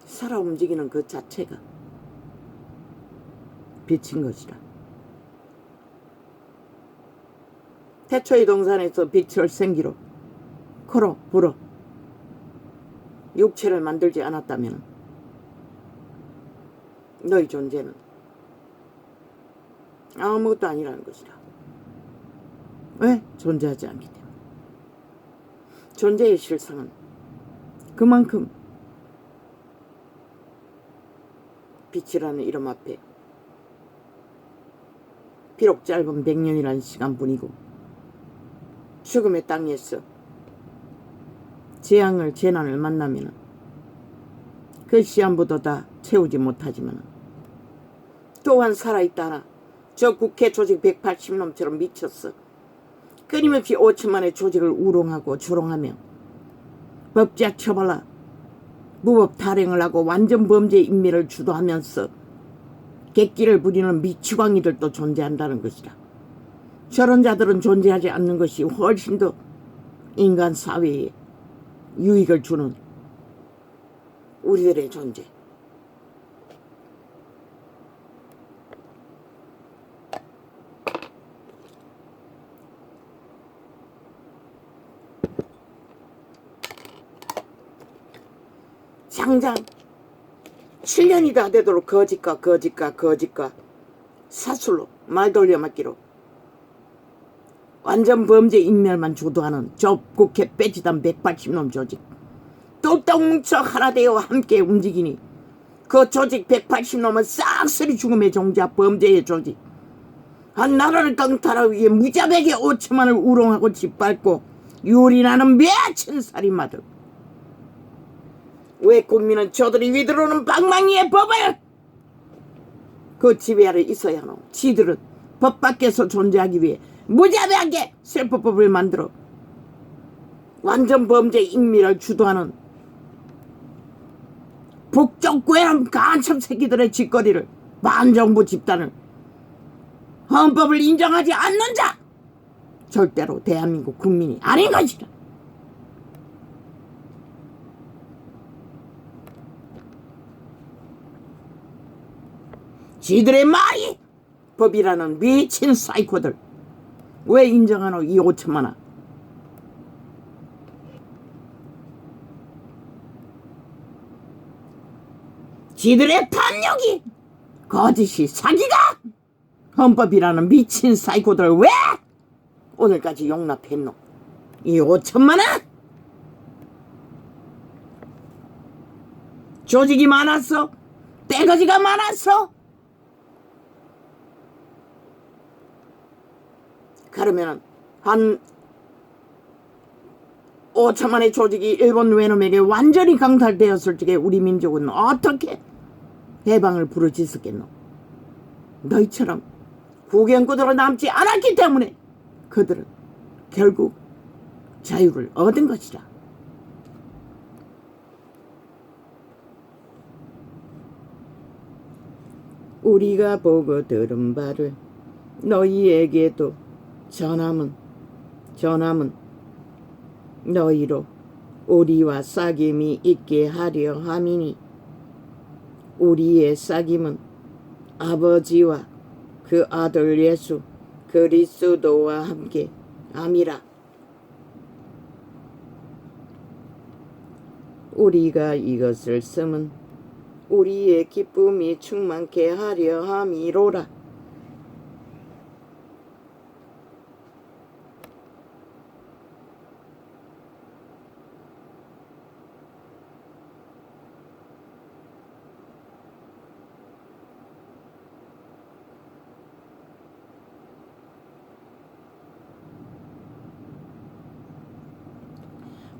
살아 움직이는 그 자체가 빛인 것이라. 태초의 동산에서 빛을 생기로 코로 불어 육체를 만들지 않았다면 너희 존재는 아무것도 아니라는 것이라. 왜? 존재하지 않기 때문에. 존재의 실상은 그만큼 빛이라는 이름 앞에 비록 짧은 100년이라는 시간뿐이고 죽음의 땅에서 재난을 만나면 그 시한부도 다 채우지 못하지만 또한 살아있다나 저 국회 조직 180놈처럼 미쳤어. 끊임없이 5천만의 조직을 우롱하고 조롱하며 법제학 처벌라 무법 탈행을 하고 완전 범죄 인멸을 주도하면서 객기를 부리는 미치광이들도 존재한다는 것이다. 저런 자들은 존재하지 않는 것이 훨씬 더 인간 사회에 유익을 주는 우리들의 존재. 장장 7년이 다 되도록 거짓과 사술로 말 돌려막기로 완전 범죄 인멸만 주도하는 저 국회 빼지단 180놈 조직 똘똘 뭉쳐 하나 되어 함께 움직이니 그 조직 180놈은 싹쓸이 죽음의 종자 범죄의 조직. 한 나라를 강탈하기 위해 무자백의 5천만을 우롱하고 짓밟고 유린하는 미친 살인마들. 왜 국민은 저들이 위들어오는 방망이의 법을 그 지배 아래 있어야 하노. 지들은 법 밖에서 존재하기 위해 무자비하게 셀프법을 만들어 완전 범죄 인멸을 주도하는 북쪽 괴람 간첩 새끼들의 짓거리를 반정부 집단을 헌법을 인정하지 않는 자 절대로 대한민국 국민이 아닌 것이다. 지들의 말이 법이라는 미친 사이코들 왜 인정하노 이 5천만원. 지들의 탐욕이 거짓이 사기가 헌법이라는 미친 사이코들을 왜 오늘까지 용납했노 이 5천만원. 조직이 많았어? 떼거지가 많았어? 그러면 한 5천만의 조직이 일본 외놈에게 완전히 강탈되었을 적에 우리 민족은 어떻게 해방을 부르짖었겠노. 너희처럼 후견구도로 남지 않았기 때문에 그들은 결국 자유를 얻은 것이다. 우리가 보고 들은 바를 너희에게도 전함은 너희로 우리와 사귐이 있게 하려 함이니 우리의 사귐은 아버지와 그 아들 예수 그리스도와 함께 함이라. 우리가 이것을 쓰면 우리의 기쁨이 충만케 하려 함이로라.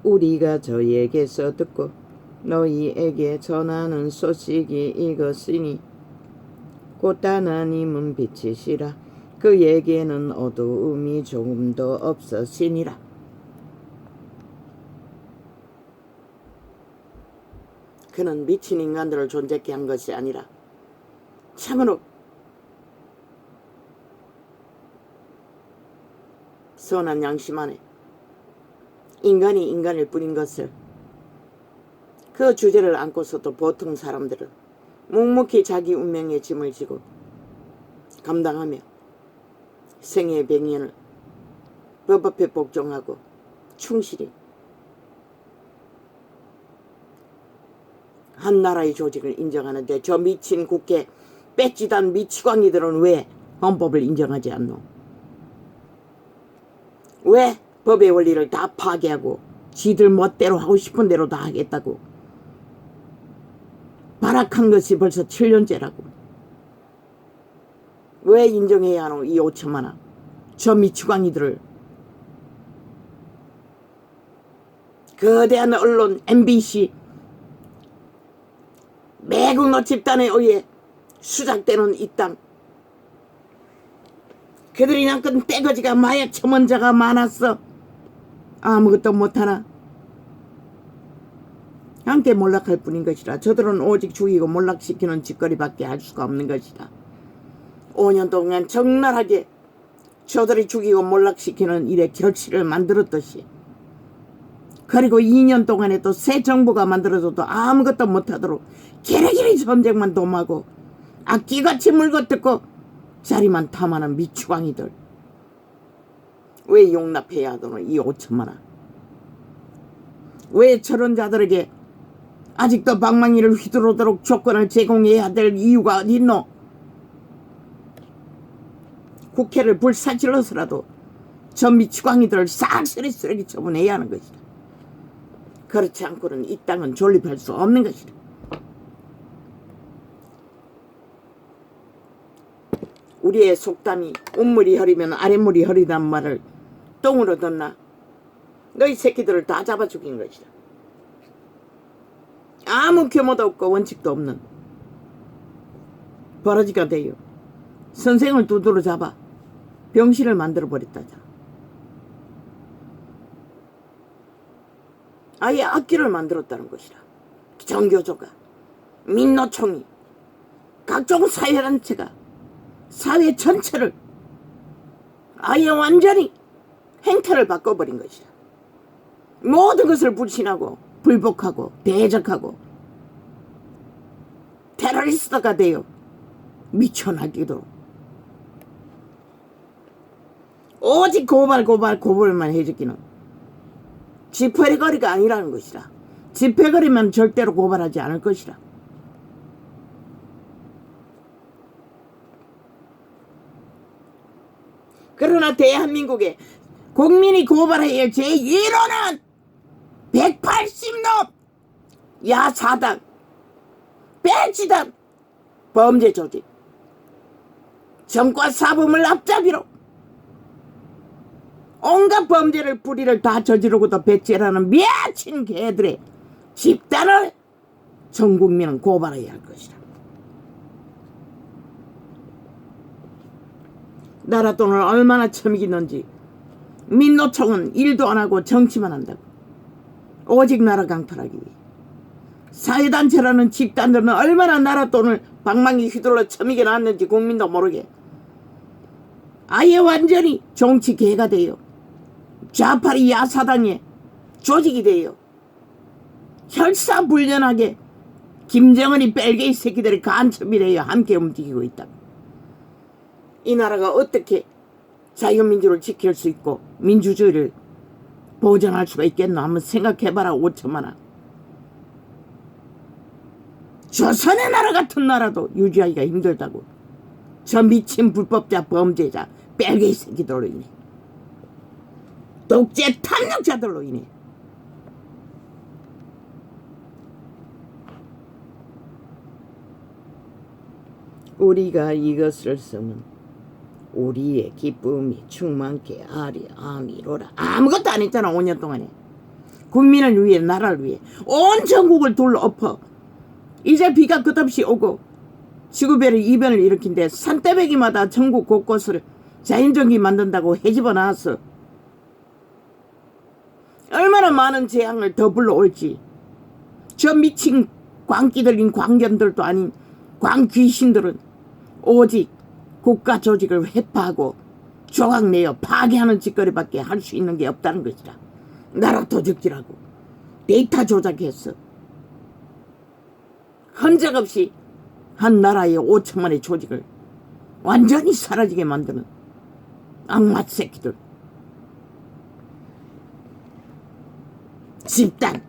우리가 저에게서 듣고 너희에게 전하는 소식이 이것이니 곧 하나님은 빛이시라. 그에게는 어두움이 조금도 없으시니라. 그는 미친 인간들을 존재케 한 것이 아니라 참으로 선한 양심 안에 인간이 인간일 뿐인 것을, 그 주제를 안고서도 보통 사람들은 묵묵히 자기 운명의 짐을 지고 감당하며 생의 백년을 법 앞에 복종하고 충실히 한 나라의 조직을 인정하는데, 저 미친 국회 빼찌단 미치광이들은 왜 헌법을 인정하지 않노? 왜 법의 원리를 다 파괴하고 지들 멋대로 하고 싶은 대로 다 하겠다고? 발악한 것이 벌써 7년째라고. 왜 인정해야 하노? 이 5천만 원 저 미치광이들을. 거대한 언론 MBC 매국노 집단에 의해 수작되는 이 땅, 그들이 낚은 떼거지가 마약 첨언자가 많았어. 아무것도 못하나 함께 몰락할 뿐인 것이라. 저들은 오직 죽이고 몰락시키는 짓거리밖에 할 수가 없는 것이다. 5년 동안 적나라하게 저들이 죽이고 몰락시키는 일에 결실을 만들었듯이, 그리고 2년 동안에 또 새 정부가 만들어져도 아무것도 못하도록 기레기리 전쟁만 도모하고 악기같이 물거뜯고 자리만 탐하는 미추광이들, 왜 용납해야 하노? 이 5천만 원. 왜 저런 자들에게 아직도 방망이를 휘두르도록 조건을 제공해야 될 이유가 어디 있노? 국회를 불사질러서라도 저 미추광이들을 싹쓸이 쓰레기 처분해야 하는 것이다. 그렇지 않고는 이 땅은 존립할 수 없는 것이다. 우리의 속담이 운물이 흐리면 아랫물이 흐리단 말을 똥으로 뒀나? 너희 새끼들을 다 잡아 죽인 것이다. 아무 규모도 없고 원칙도 없는 버러지가 돼요. 선생을 두드러 잡아 병신을 만들어 버렸다자. 아예 악기를 만들었다는 것이라. 정교조가, 민노총이, 각종 사회단체가 사회 전체를 아예 완전히 행태를 바꿔버린 것이다. 모든 것을 불신하고 불복하고 대적하고 테러리스트가 되어 미쳐나기도 오직 고발만 해주기는 집회거리가 아니라는 것이라. 집회거리면 절대로 고발하지 않을 것이라. 그러나 대한민국에 국민이 고발해야 할 제1호는 180놈 야사당, 배치당, 범죄 조직, 정과 사범을 앞잡이로 온갖 범죄를 불의를 다 저지르고도 배째라는 미친 개들의 집단을 전 국민은 고발해야 할 것이다. 나라 돈을 얼마나 처먹이는지. 민노총은 일도 안 하고 정치만 한다고. 오직 나라 강탈하기 위해. 사회단체라는 집단들은 얼마나 나라 돈을 방망이 휘둘러 처먹여 놨는지 국민도 모르게 아예 완전히 정치개가 돼요. 좌파리 야사당의 조직이 돼요. 혈사불련하게 김정은이 벨게이 새끼들이 간첩이래요. 함께 움직이고 있다. 이 나라가 어떻게 자유민주를 지킬 수 있고 민주주의를 보장할 수가 있겠노? 한번 생각해봐라. 5천만 원. 조선의 나라 같은 나라도 유지하기가 힘들다고. 저 미친 불법자, 범죄자, 벨게이 새끼들로 인해, 독재 탐욕자들로 인해. 우리가 이것을 쓰면 우리의 기쁨이 충만케 아미로라. 아무것도 안 했잖아. 5년 동안에 국민을 위해 나라를 위해 온 전국을 둘러엎어 이제 비가 끝없이 오고 지구별의 이변을 일으킨데 산대배기마다 전국 곳곳을 자연전기 만든다고 해집어 놨어. 얼마나 많은 재앙을 더 불러올지. 저 미친 광기들인 광견들도 아닌 광귀신들은 오직 국가 조직을 회파하고 조각내어 파괴하는 짓거리밖에 할 수 있는 게 없다는 것이다. 나라 도적질하고 데이터 조작해서 흔적 없이 한 나라의 5천만의 조직을 완전히 사라지게 만드는 악마 새끼들. 집단.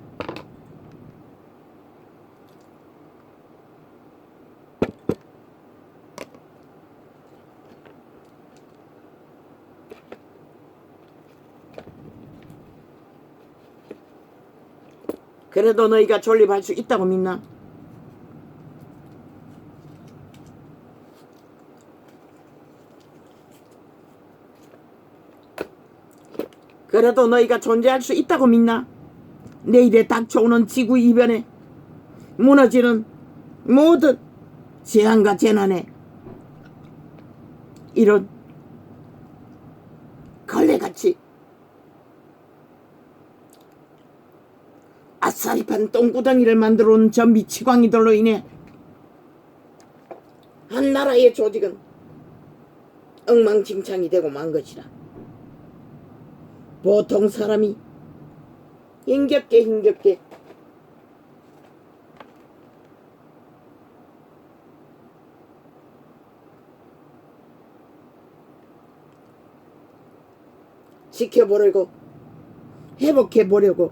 그래도 너희가 존립할 수 있다고 믿나? 그래도 너희가 존재할 수 있다고 믿나? 내일에 닥쳐오는 지구 이변에 무너지는 모든 재앙과 재난에 이런 걸레같이 아싸리판 똥구덩이를 만들어 온 저 미치광이들로 인해 한 나라의 조직은 엉망진창이 되고 만 것이라. 보통 사람이 힘겹게 지켜보려고 회복해보려고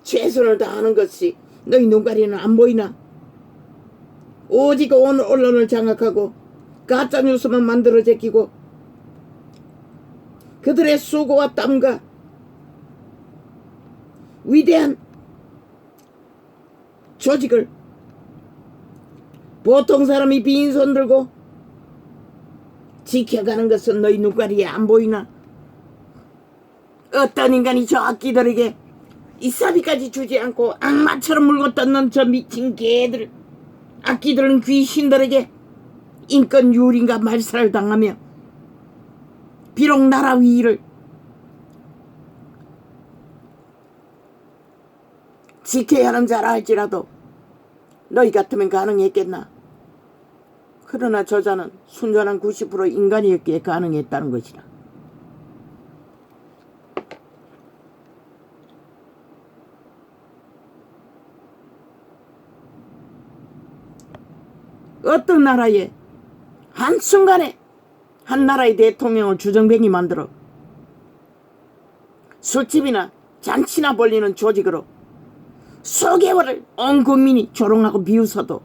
최선을 다하는 것이 너희 눈가리는 안 보이나? 오직 온 언론을 장악하고 가짜뉴스만 만들어 제끼고 그들의 수고와 땀과 위대한 조직을 보통 사람이 빈손 들고 지켜가는 것은 너희 눈가리에 안 보이나? 어떤 인간이 저 악기들에게 이사비까지 주지 않고 악마처럼 물고 뜯는 저 미친 개들, 악기들은 귀신들에게 인권 유린과 말살을 당하며 비록 나라 위를 지켜야 하는 자라 할지라도 너희 같으면 가능했겠나? 그러나 저자는 순전한 90% 인간이었기에 가능했다는 것이라. 어떤 나라에 한순간에 한 나라의 대통령을 주정뱅이 만들어 술집이나 잔치나 벌리는 조직으로 수개월을 온 국민이 조롱하고 비웃어도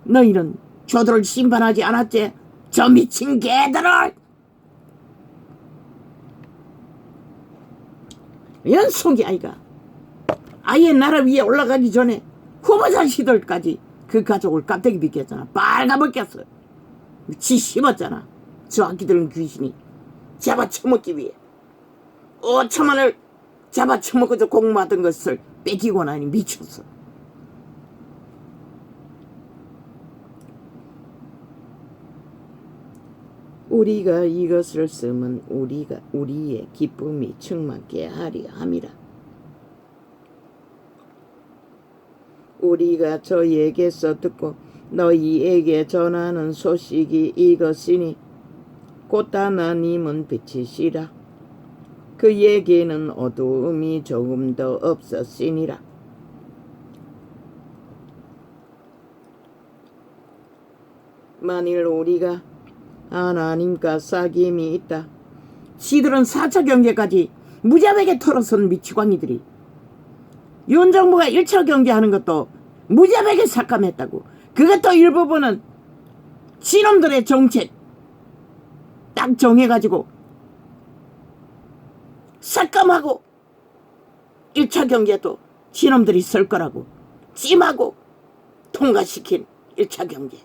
너희는 저들을 심판하지 않았지? 저 미친 개들을! 연속이 아이가 아예 나라 위에 올라가기 전에 후보자 시절까지 그 가족을 깜짝이 비켰잖아. 빨가벗겼어. 지 씹었잖아. 저 악기들은 귀신이 잡아쳐먹기 위해 5천만을 잡아쳐먹고서 공모하던 것을 뺏기고 나니 미쳤어. 우리가 이것을 쓰면 우리의 기쁨이 충만케 하리 함이라. 우리가 저에게서 듣고 너희에게 전하는 소식이 이것이니 곧 하나님은 빛이시라. 그에게는 어두움이 조금도 없었으니라. 만일 우리가 하나님과 사귐이 있다. 지들은 4차 경제까지 무자백에 털어선 미치광이들이 윤정부가 1차 경제하는 것도 무자백에 삭감했다고. 그것도 일부분은 지놈들의 정책 딱 정해가지고 삭감하고 1차 경제도 지놈들이 쓸 거라고 찜하고 통과시킨 1차 경제.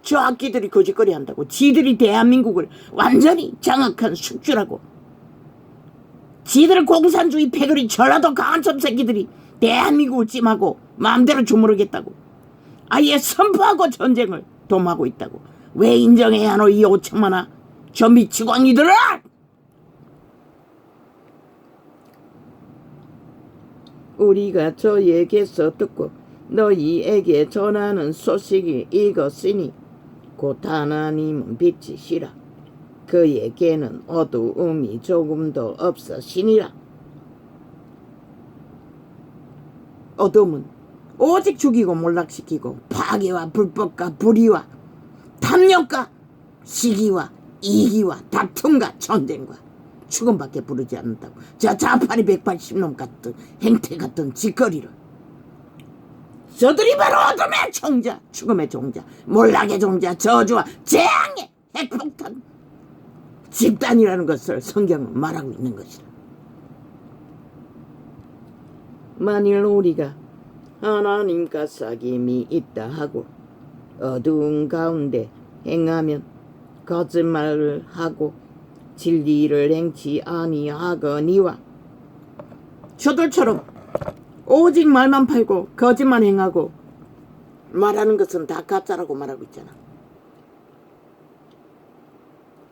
저 악기들이 거짓거리 한다고. 지들이 대한민국을 완전히 장악한 숙주라고. 지들 공산주의 패거리 전라도 강한첩 새끼들이 대한민국을 찜하고 마음대로 주무르겠다고 아예 선포하고 전쟁을 도모하고 있다고. 왜 인정해야 하노 이 5천만원 저 미치광이들아. 우리가 저에게서 듣고 너희에게 전하는 소식이 이것이니 곧 하나님은 빛이시라. 그에게는 어두움이 조금도 없으시니라. 어둠은 오직 죽이고 몰락시키고 파괴와 불법과 불의와 탐욕과 시기와 이기와 다툼과 전쟁과 죽음밖에 부르지 않는다고. 저 자파리 180놈 같은 행태 같은 짓거리를 저들이 바로 어둠의 총자, 죽음의 종자, 몰락의 종자, 저주와 재앙의 핵폭탄 집단이라는 것을 성경은 말하고 있는 것이다. 만일 우리가 하나님과 사귐이 있다 하고 어두운 가운데 행하면 거짓말을 하고 진리를 행치 아니하거니와. 저들처럼 오직 말만 팔고 거짓말 행하고 말하는 것은 다 가짜라고 말하고 있잖아.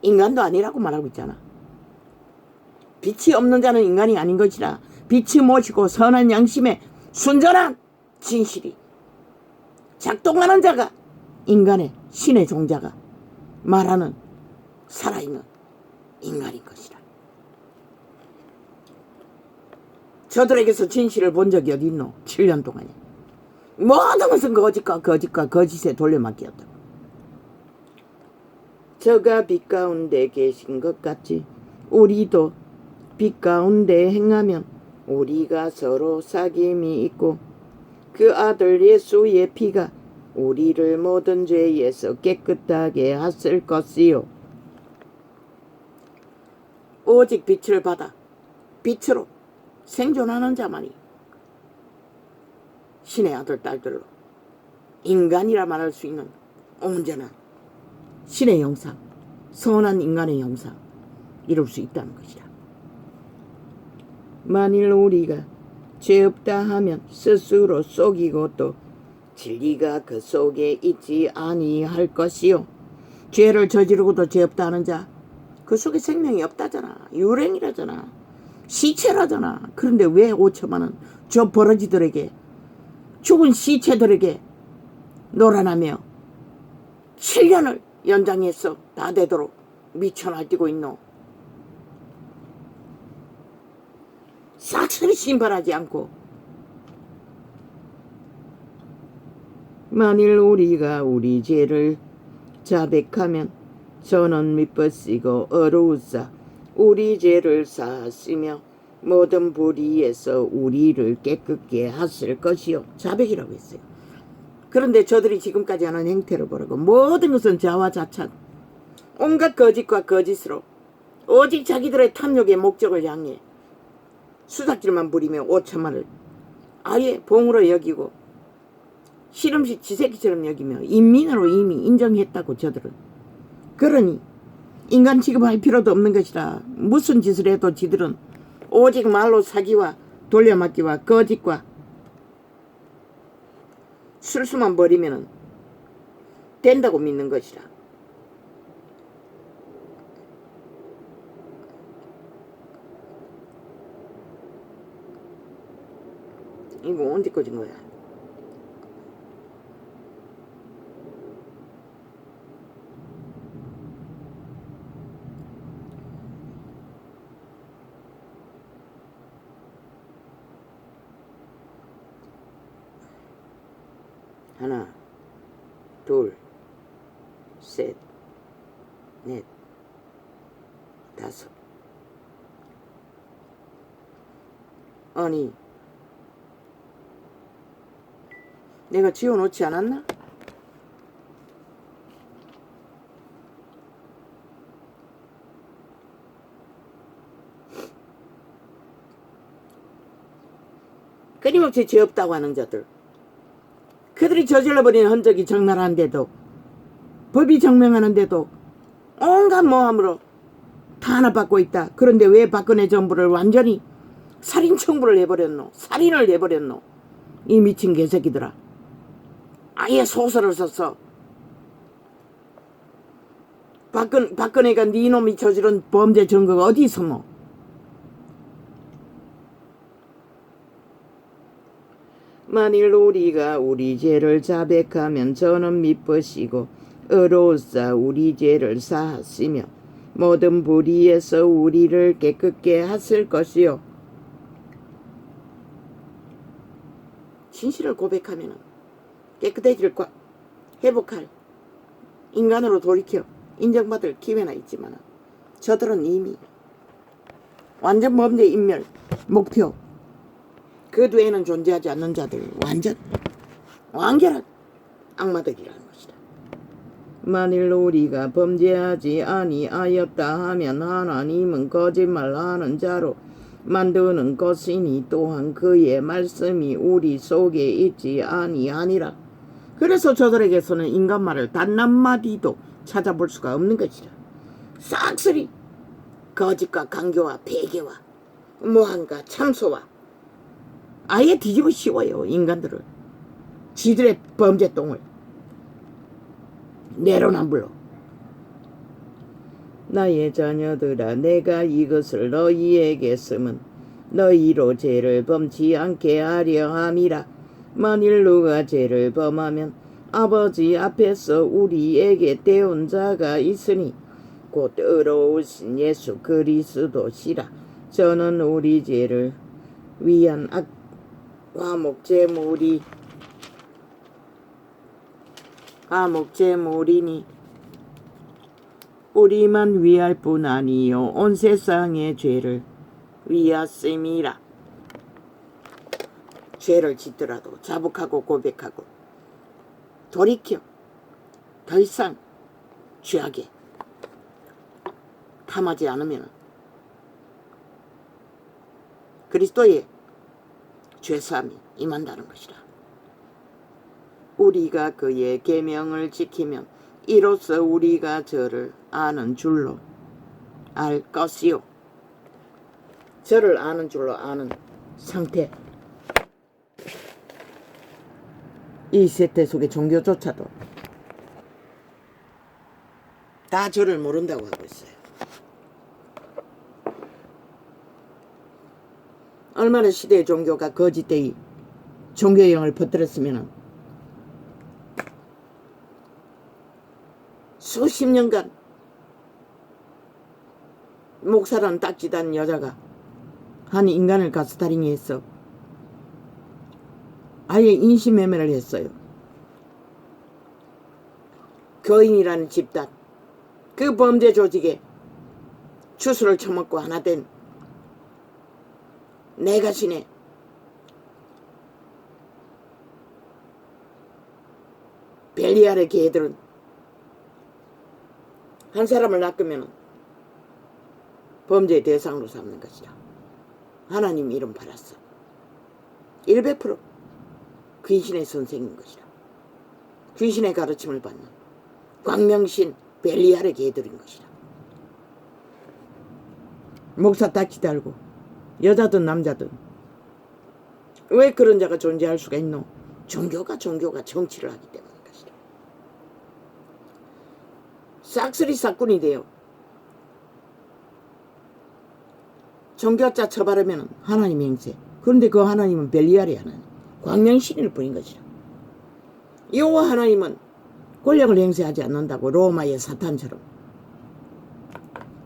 인간도 아니라고 말하고 있잖아. 빛이 없는 자는 인간이 아닌 것이라. 빛이 모시고 선한 양심에 순전한 진실이 작동하는 자가 인간의 신의 종자가 말하는 살아있는 인간인 것이라. 저들에게서 진실을 본 적이 어디 있노? 7년 동안에 모든 것은 거짓과 거짓에 돌려막기였다고. 저가 빛 가운데 계신 것 같이 우리도 빛 가운데 행하면 우리가 서로 사귐이 있고 그 아들 예수의 피가 우리를 모든 죄에서 깨끗하게 하실 것이요. 오직 빛을 받아 빛으로 생존하는 자만이 신의 아들 딸들로 인간이라 말할 수 있는 온전한 신의 형상, 선한 인간의 형상 이룰 수 있다는 것이다. 만일 우리가 죄 없다 하면 스스로 속이고 또 진리가 그 속에 있지 아니할 것이요. 죄를 저지르고도 죄 없다 하는 자 그 속에 생명이 없다잖아. 유랭이라잖아. 시체라잖아. 그런데 왜 5천만원 저 버러지들에게 죽은 시체들에게 놀아나며 7년을 연장해서 다 되도록 미쳐 날뛰고 있노. 싹쓸이 심판하지 않고. 만일 우리가 우리 죄를 자백하면 저는 미쁘시고 어루우사 우리 죄를 사하시며 모든 불의에서 우리를 깨끗게 하실 것이요. 자백이라고 했어요. 그런데 저들이 지금까지 하는 행태를 보라고. 모든 것은 자화자찬 온갖 거짓과 거짓으로 오직 자기들의 탐욕의 목적을 향해 수작질만 부리며 5천만을 아예 봉으로 여기고 실험식 지새끼처럼 여기며 인민으로 이미 인정했다고. 저들은 그러니 인간 취급할 필요도 없는 것이라. 무슨 짓을 해도 지들은 오직 말로 사기와 돌려막기와 거짓과 술수만 버리면 된다고 믿는 것이라. 이거 언제 꺼진 거야? 하나, 둘, 셋, 넷, 다섯. 아니, 내가 지워놓지 않았나? 끊임없이 죄 없다고 하는 자들, 그들이 저질러버린 흔적이 적나라한데도 법이 정명하는데도 온갖 모함으로 탄압받고 있다. 그런데 왜 박근혜 정부를 완전히 살인 청부를 해버렸노? 살인을 해버렸노? 이 미친 개새끼들아. 아예 소설을 썼어. 박근혜가 네 놈이 저지른 범죄 증거가 어디 있었노? 만일 우리가 우리 죄를 자백하면 저는 미쁘시고 의로우사 우리 죄를 사하시며 모든 불의에서 우리를 깨끗게 하실 것이요. 진실을 고백하면 깨끗해질 것, 회복할, 인간으로 돌이켜 인정받을 기회나 있지만 저들은 이미 완전 범죄 인멸 목표, 그 뒤에는 존재하지 않는 자들, 완결한 악마들이라는 것이다. 만일 우리가 범죄하지 아니하였다 하면 하나님은 거짓말하는 자로 만드는 것이니 또한 그의 말씀이 우리 속에 있지 아니하니라. 그래서 저들에게서는 인간말을 단 한마디도 찾아볼 수가 없는 것이라. 싹쓸이 거짓과 강교와 배교와 모함과 참소와 아예 뒤집어 씌워요. 인간들을, 지들의 범죄 똥을 내로남불로. 나의 자녀들아, 내가 이것을 너희에게 쓰면 너희로 죄를 범치 않게 하려 함이라. 만일 누가 죄를 범하면 아버지 앞에서 우리에게 떼온 자가 있으니 곧 의로우신 예수 그리스도시라. 저는 우리 죄를 위한 화목제물이니 우리만 위할 뿐 아니요 온 세상의 죄를 위하심이라. 죄를 짓더라도 자복하고 고백하고 돌이켜 더 이상 죄악에 탐하지 않으면 그리스도의 죄사함이 임한다는 것이라. 우리가 그의 계명을 지키면 이로써 우리가 저를 아는 줄로 알 것이요. 저를 아는 줄로 아는 상태. 이 세대 속의 종교조차도 다 저를 모른다고 하고 있어요. 얼마나 시대의 종교가 거짓되이 종교의 영을 퍼뜨렸으면 수십 년간 목사라는 딱지단 여자가 한 인간을 가스타링 했어. 아예 인신매매를 했어요. 거인이라는 집단, 그 범죄 조직에 추수를 처먹고 하나 된 내 가신의 벨리알의 개들은 한 사람을 낚으면 범죄의 대상으로 삼는 것이다. 하나님 이름 팔았어. 100% 귀신의 선생인 것이다. 귀신의 가르침을 받는 광명신 벨리알의 개들인 것이다. 목사 딱지 달고 여자든 남자든 왜 그런 자가 존재할 수가 있노? 종교가 정치를 하기 때문인 것이다. 싹쓸이 사건이 돼요. 종교자 처바르면 하나님 행세. 그런데 그 하나님은 벨리알의 하나님, 광명신일 뿐인 것이다. 여호와 하나님은 권력을 행세하지 않는다고. 로마의 사탄처럼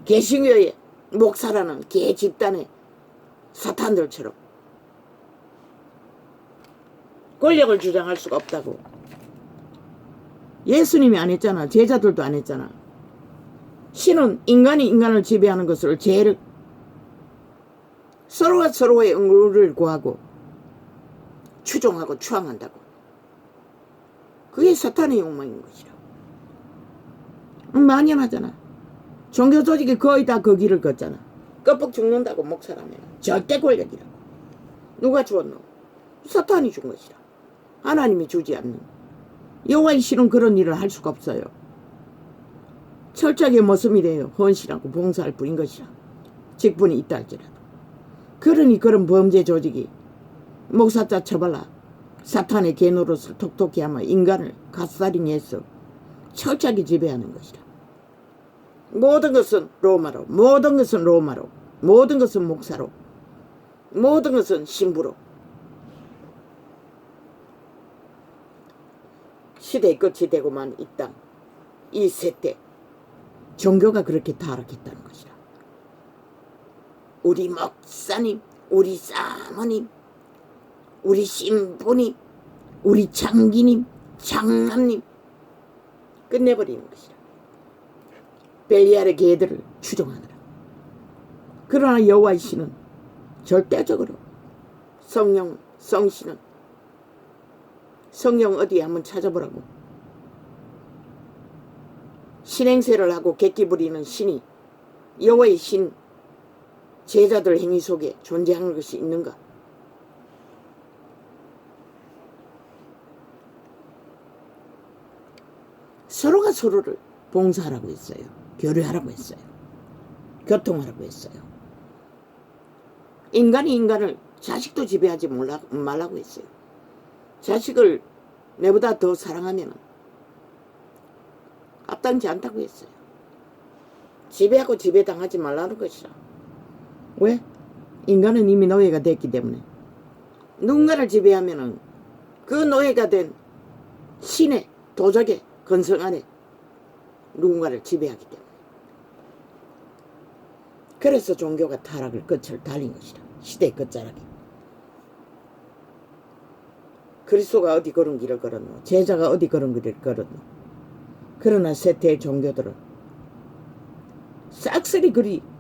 개신교의 목사라는 개 집단의 사탄들처럼 권력을 주장할 수가 없다고. 예수님이 안 했잖아. 제자들도 안 했잖아. 신은 인간이 인간을 지배하는 것을 죄를 서로가 서로의 응우를 구하고 추종하고 추앙한다고. 그게 사탄의 욕망인 것이라. 만연하잖아. 종교 조직이 거의 다 그 길을 걷잖아. 껍벅 죽는다고 목사라면 절대 권력이라고. 누가 주었노? 사탄이 준 것이라. 하나님이 주지 않는. 여호와의 신은 그런 일을 할 수가 없어요. 철저하게 모습이래요. 헌신하고 봉사할 뿐인 것이라. 직분이 있다 할지라도. 그러니 그런 범죄 조직이 목사자 처벌라 사탄의 개노릇을 톡톡히 하며 인간을 갓살인해서 철저하게 지배하는 것이라. 모든 것은 로마로, 모든 것은 로마로, 모든 것은 목사로, 모든 것은 신부로. 시대의 끝이 되고만 이 땅, 이 세대 종교가 그렇게 타락했다는 것이라. 우리 목사님, 우리 사모님, 우리 신부님, 우리 장기님, 장남님 끝내버리는 것이라. 벨리알의 개들을 추종하느라. 그러나 여호와의 신은 절대적으로 성령, 성신은 성령 어디에 한번 찾아보라고. 신행세를 하고 객기 부리는 신이 여호와의 신 제자들 행위 속에 존재하는 것이 있는가? 서로가 서로를 봉사하라고 했어요. 교류하라고 했어요. 교통하라고 했어요. 인간이 인간을 자식도 지배하지 말라고 했어요. 자식을 내보다 더 사랑하면 합당치 않다고 했어요. 지배하고 지배당하지 말라는 것이라. 왜? 인간은 이미 노예가 됐기 때문에. 누군가를 지배하면 그 노예가 된 신의 도적의 건성 안에 누군가를 지배하기 때문에. 그래서 종교가 타락을 끝을 달린 것이라. 시대의 끝자락에. 그리스도가 어디 그런 길을 걸었노? 제자가 어디 그런 길을 걸었노? 그러나 세태의 종교들은 싹쓸이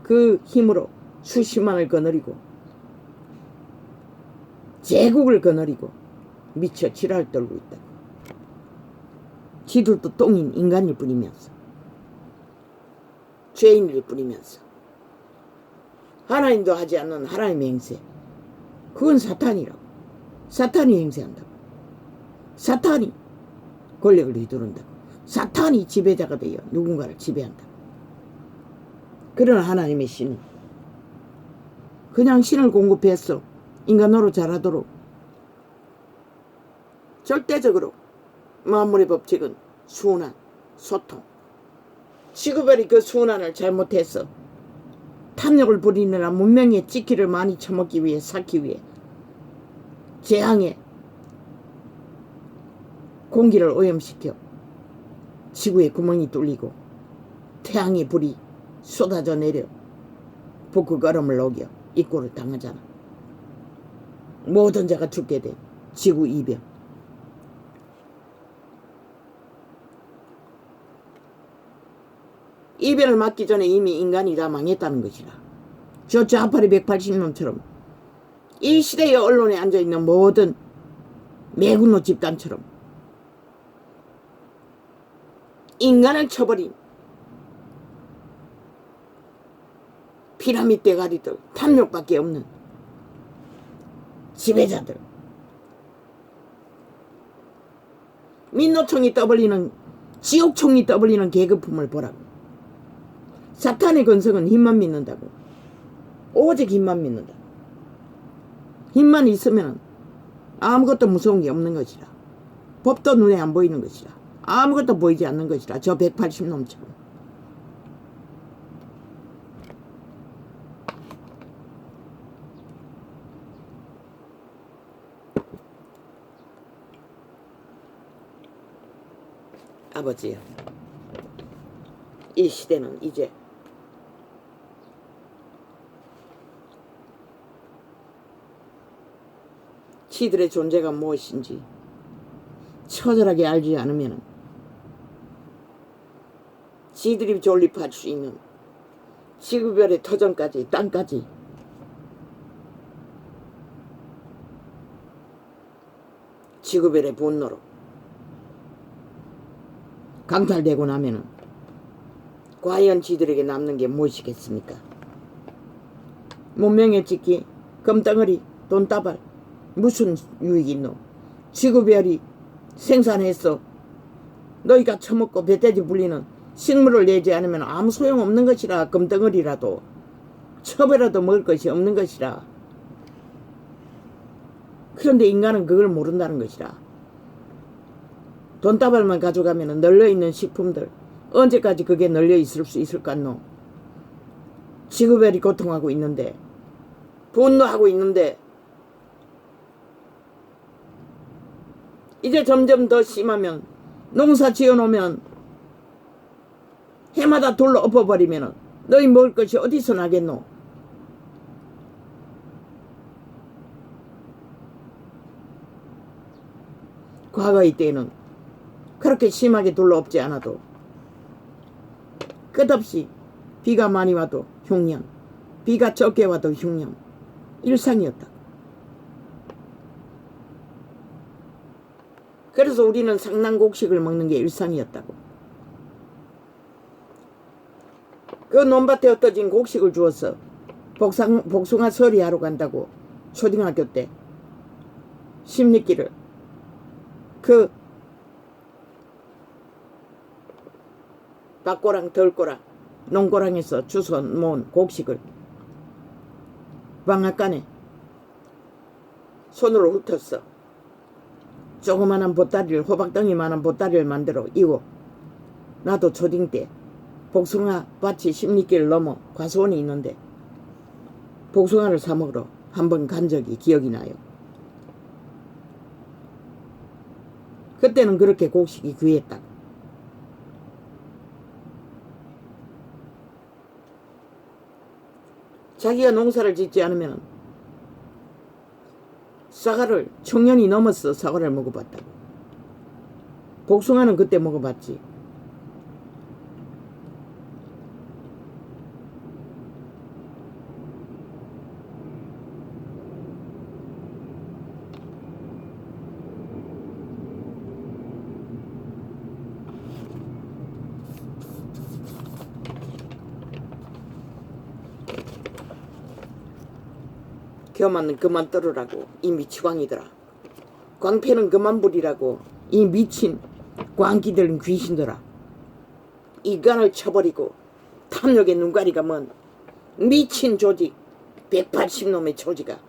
그 힘으로 수십만을 거느리고 제국을 거느리고 미쳐 지랄 떨고 있다. 지들도 똥인 인간일 뿐이면서 죄인일 뿐이면서 하나님도 하지 않는 하나님의 행세, 그건 사탄이라고. 사탄이 행세한다고. 사탄이 권력을 휘두른다고. 사탄이 지배자가 되어 누군가를 지배한다고. 그러나 하나님의 신은 그냥 신을 공급해서 인간으로 자라도록 절대적으로 만물의 법칙은 순환, 소통. 지구별이 그 순환을 잘못해서 탐욕을 부리느라 문명의 찌키를 많이 처먹기 위해 쌓기 위해 재앙에 공기를 오염시켜 지구에 구멍이 뚫리고 태양의 불이 쏟아져 내려 북극 얼음을 녹여 입고를 당하잖아. 모든 자가 죽게 돼. 지구 이변. 이변을 막기 전에 이미 인간이 다 망했다는 것이라. 저 좌파리 180놈처럼 이 시대의 언론에 앉아있는 모든 매군노 집단처럼 인간을 쳐버린 피라미드 대가리들, 탐욕밖에 없는 지배자들, 민노총이 떠벌리는, 지옥총이 떠벌리는 계급품을 보라고. 사탄의 건성은 힘만 믿는다고. 오직 힘만 믿는다. 힘만 있으면 아무것도 무서운 게 없는 것이라. 법도 눈에 안 보이는 것이라. 아무것도 보이지 않는 것이라. 저 180놈처럼. 아버지요, 이 시대는 이제 지들의 존재가 무엇인지 처절하게 알지 않으면 지들이 존립할 수 있는 지구별의 터전까지, 땅까지 지구별의 분노로 강탈되고 나면은 과연 지들에게 남는 게 무엇이겠습니까? 문명의 찍기, 금덩어리, 돈다발, 무슨 유익이 있노? 지구별이 생산해서 너희가 처먹고 배돼지 불리는 식물을 내지 않으면 아무 소용없는 것이라. 금덩어리라도 첩이라도 먹을 것이 없는 것이라. 그런데 인간은 그걸 모른다는 것이라. 돈다발만 가져가면 널려있는 식품들 언제까지 그게 널려있을 수 있을까노. 지구별이 고통하고 있는데 분노하고 있는데 이제 점점 더 심하면 농사 지어놓으면 해마다 돌로 엎어버리면 너희 먹을 것이 어디서 나겠노. 과거의 때는 그렇게 심하게 돌로 엎지 않아도 끝없이 비가 많이 와도 흉년, 비가 적게 와도 흉년, 일상이었다. 그래서 우리는 상난곡식을 먹는 게 일상이었다고. 그 논밭에 흩어진 곡식을 주었어. 복숭아 서리하러 간다고 초등학교 때 십리길을 그 밭고랑 덜고랑 농고랑에서 주워 모은 곡식을 방앗간에 손으로 훑었어. 조그만한 보따리를, 호박덩이만한 보따리를 만들어 이고 나도 초딩 때 복숭아 밭이 십리길을 넘어 과수원이 있는데 복숭아를 사 먹으러 한번 간 적이 기억이 나요. 그때는 그렇게 곡식이 귀했다. 자기가 농사를 짓지 않으면 사과를 청년이 넘었어. 사과를 먹어봤다고. 복숭아는 그때 먹어봤지. 겨만은 그만 떨으라고 이 미치광이더라. 광패는 그만 부리라고 이 미친 광기들은 귀신들아. 인간을 쳐버리고 탐욕의 눈가리가 먼 미친 조직 180놈의 조직아.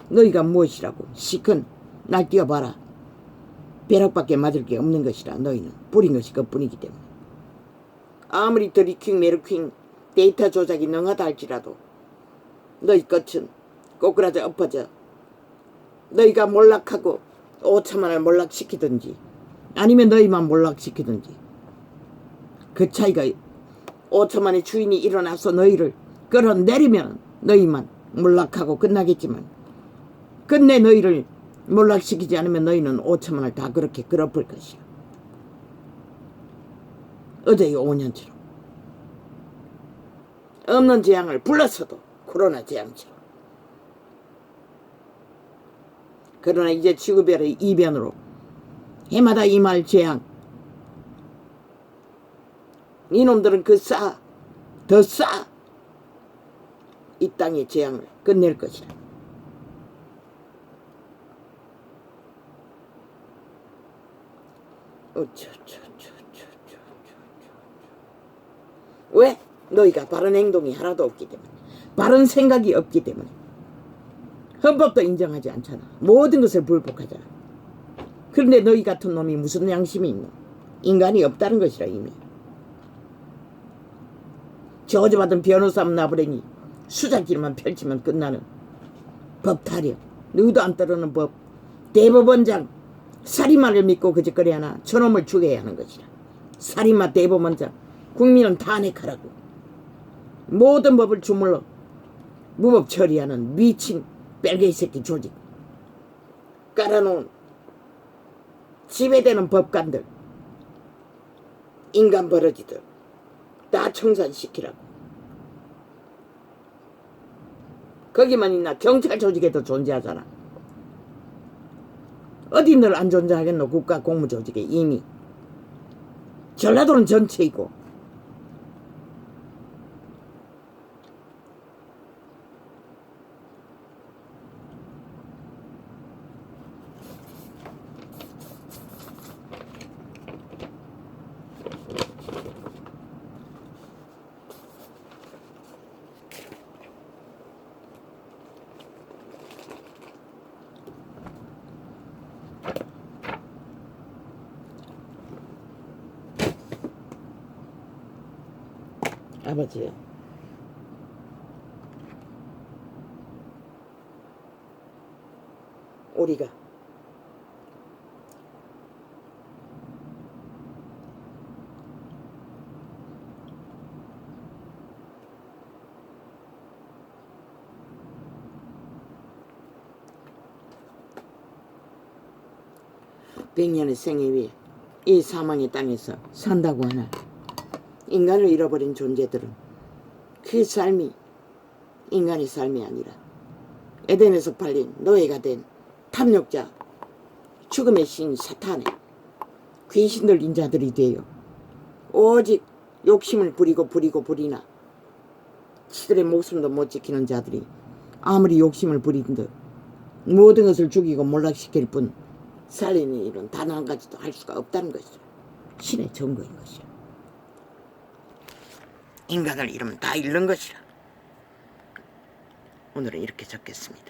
너희가 무엇이라고 시큰 날 뛰어봐라. 벼락밖에 맞을 게 없는 것이라. 너희는 뿌린 것이 그뿐이기 때문에. 아무리 드리킹 메르킹 데이터 조작이 능하다 할지라도 너희 끝은 꼬꾸라져 엎어져. 너희가 몰락하고 5천만을 몰락시키든지 아니면 너희만 몰락시키든지 그 차이가 5천만의 주인이 일어나서 너희를 끌어내리면 너희만 몰락하고 끝나겠지만 끝내 너희를 몰락시키지 않으면 너희는 5천만을 다 그렇게 끌어볼 것이야. 어제의 5년처럼 없는 재앙을 불렀어도 코로나 재앙처럼. 그러나 이제 지구별의 이변으로 해마다 임할 재앙, 이놈들은 그 더 싸 이 땅의 재앙을 끝낼 것이라. 왜? 너희가 바른 행동이 하나도 없기 때문에, 바른 생각이 없기 때문에. 헌법도 인정하지 않잖아. 모든 것을 불복하잖아. 그런데 너희 같은 놈이 무슨 양심이 있노? 인간이 없다는 것이라. 이미 저주받은 변호사 나부랭이 수작질만 펼치면 끝나는 법타령, 누구도 안 따르는 법, 대법원장 살인마를 믿고 그짓거리 하나 저놈을 죽여야 하는 것이라. 살인마 대법원장 국민은 탄핵하라고. 모든 법을 주물러 무법 처리하는 미친 뺄개이 새끼 조직, 깔아놓은 지배되는 법관들, 인간 버러지들 다 청산시키라고. 거기만 있나? 경찰 조직에도 존재하잖아. 어디 늘 안 존재하겠노? 국가 공무 조직에 이미. 전라도는 전체이고. 잡아줘요. 우리가 백년의 생애 위에 이 사망의 땅에서 산다고 하나 인간을 잃어버린 존재들은 그 삶이 인간의 삶이 아니라 에덴에서 팔린 노예가 된 탐욕자 죽음의 신 사탄의 귀신들 인자들이 되어 오직 욕심을 부리나 지들의 목숨도 못 지키는 자들이 아무리 욕심을 부린 듯 모든 것을 죽이고 몰락시킬 뿐 살리는 일은 단 한 가지도 할 수가 없다는 것이라. 신의 증거인 것이라. 인간을 잃으면 다 잃는 것이라. 오늘은 이렇게 적겠습니다.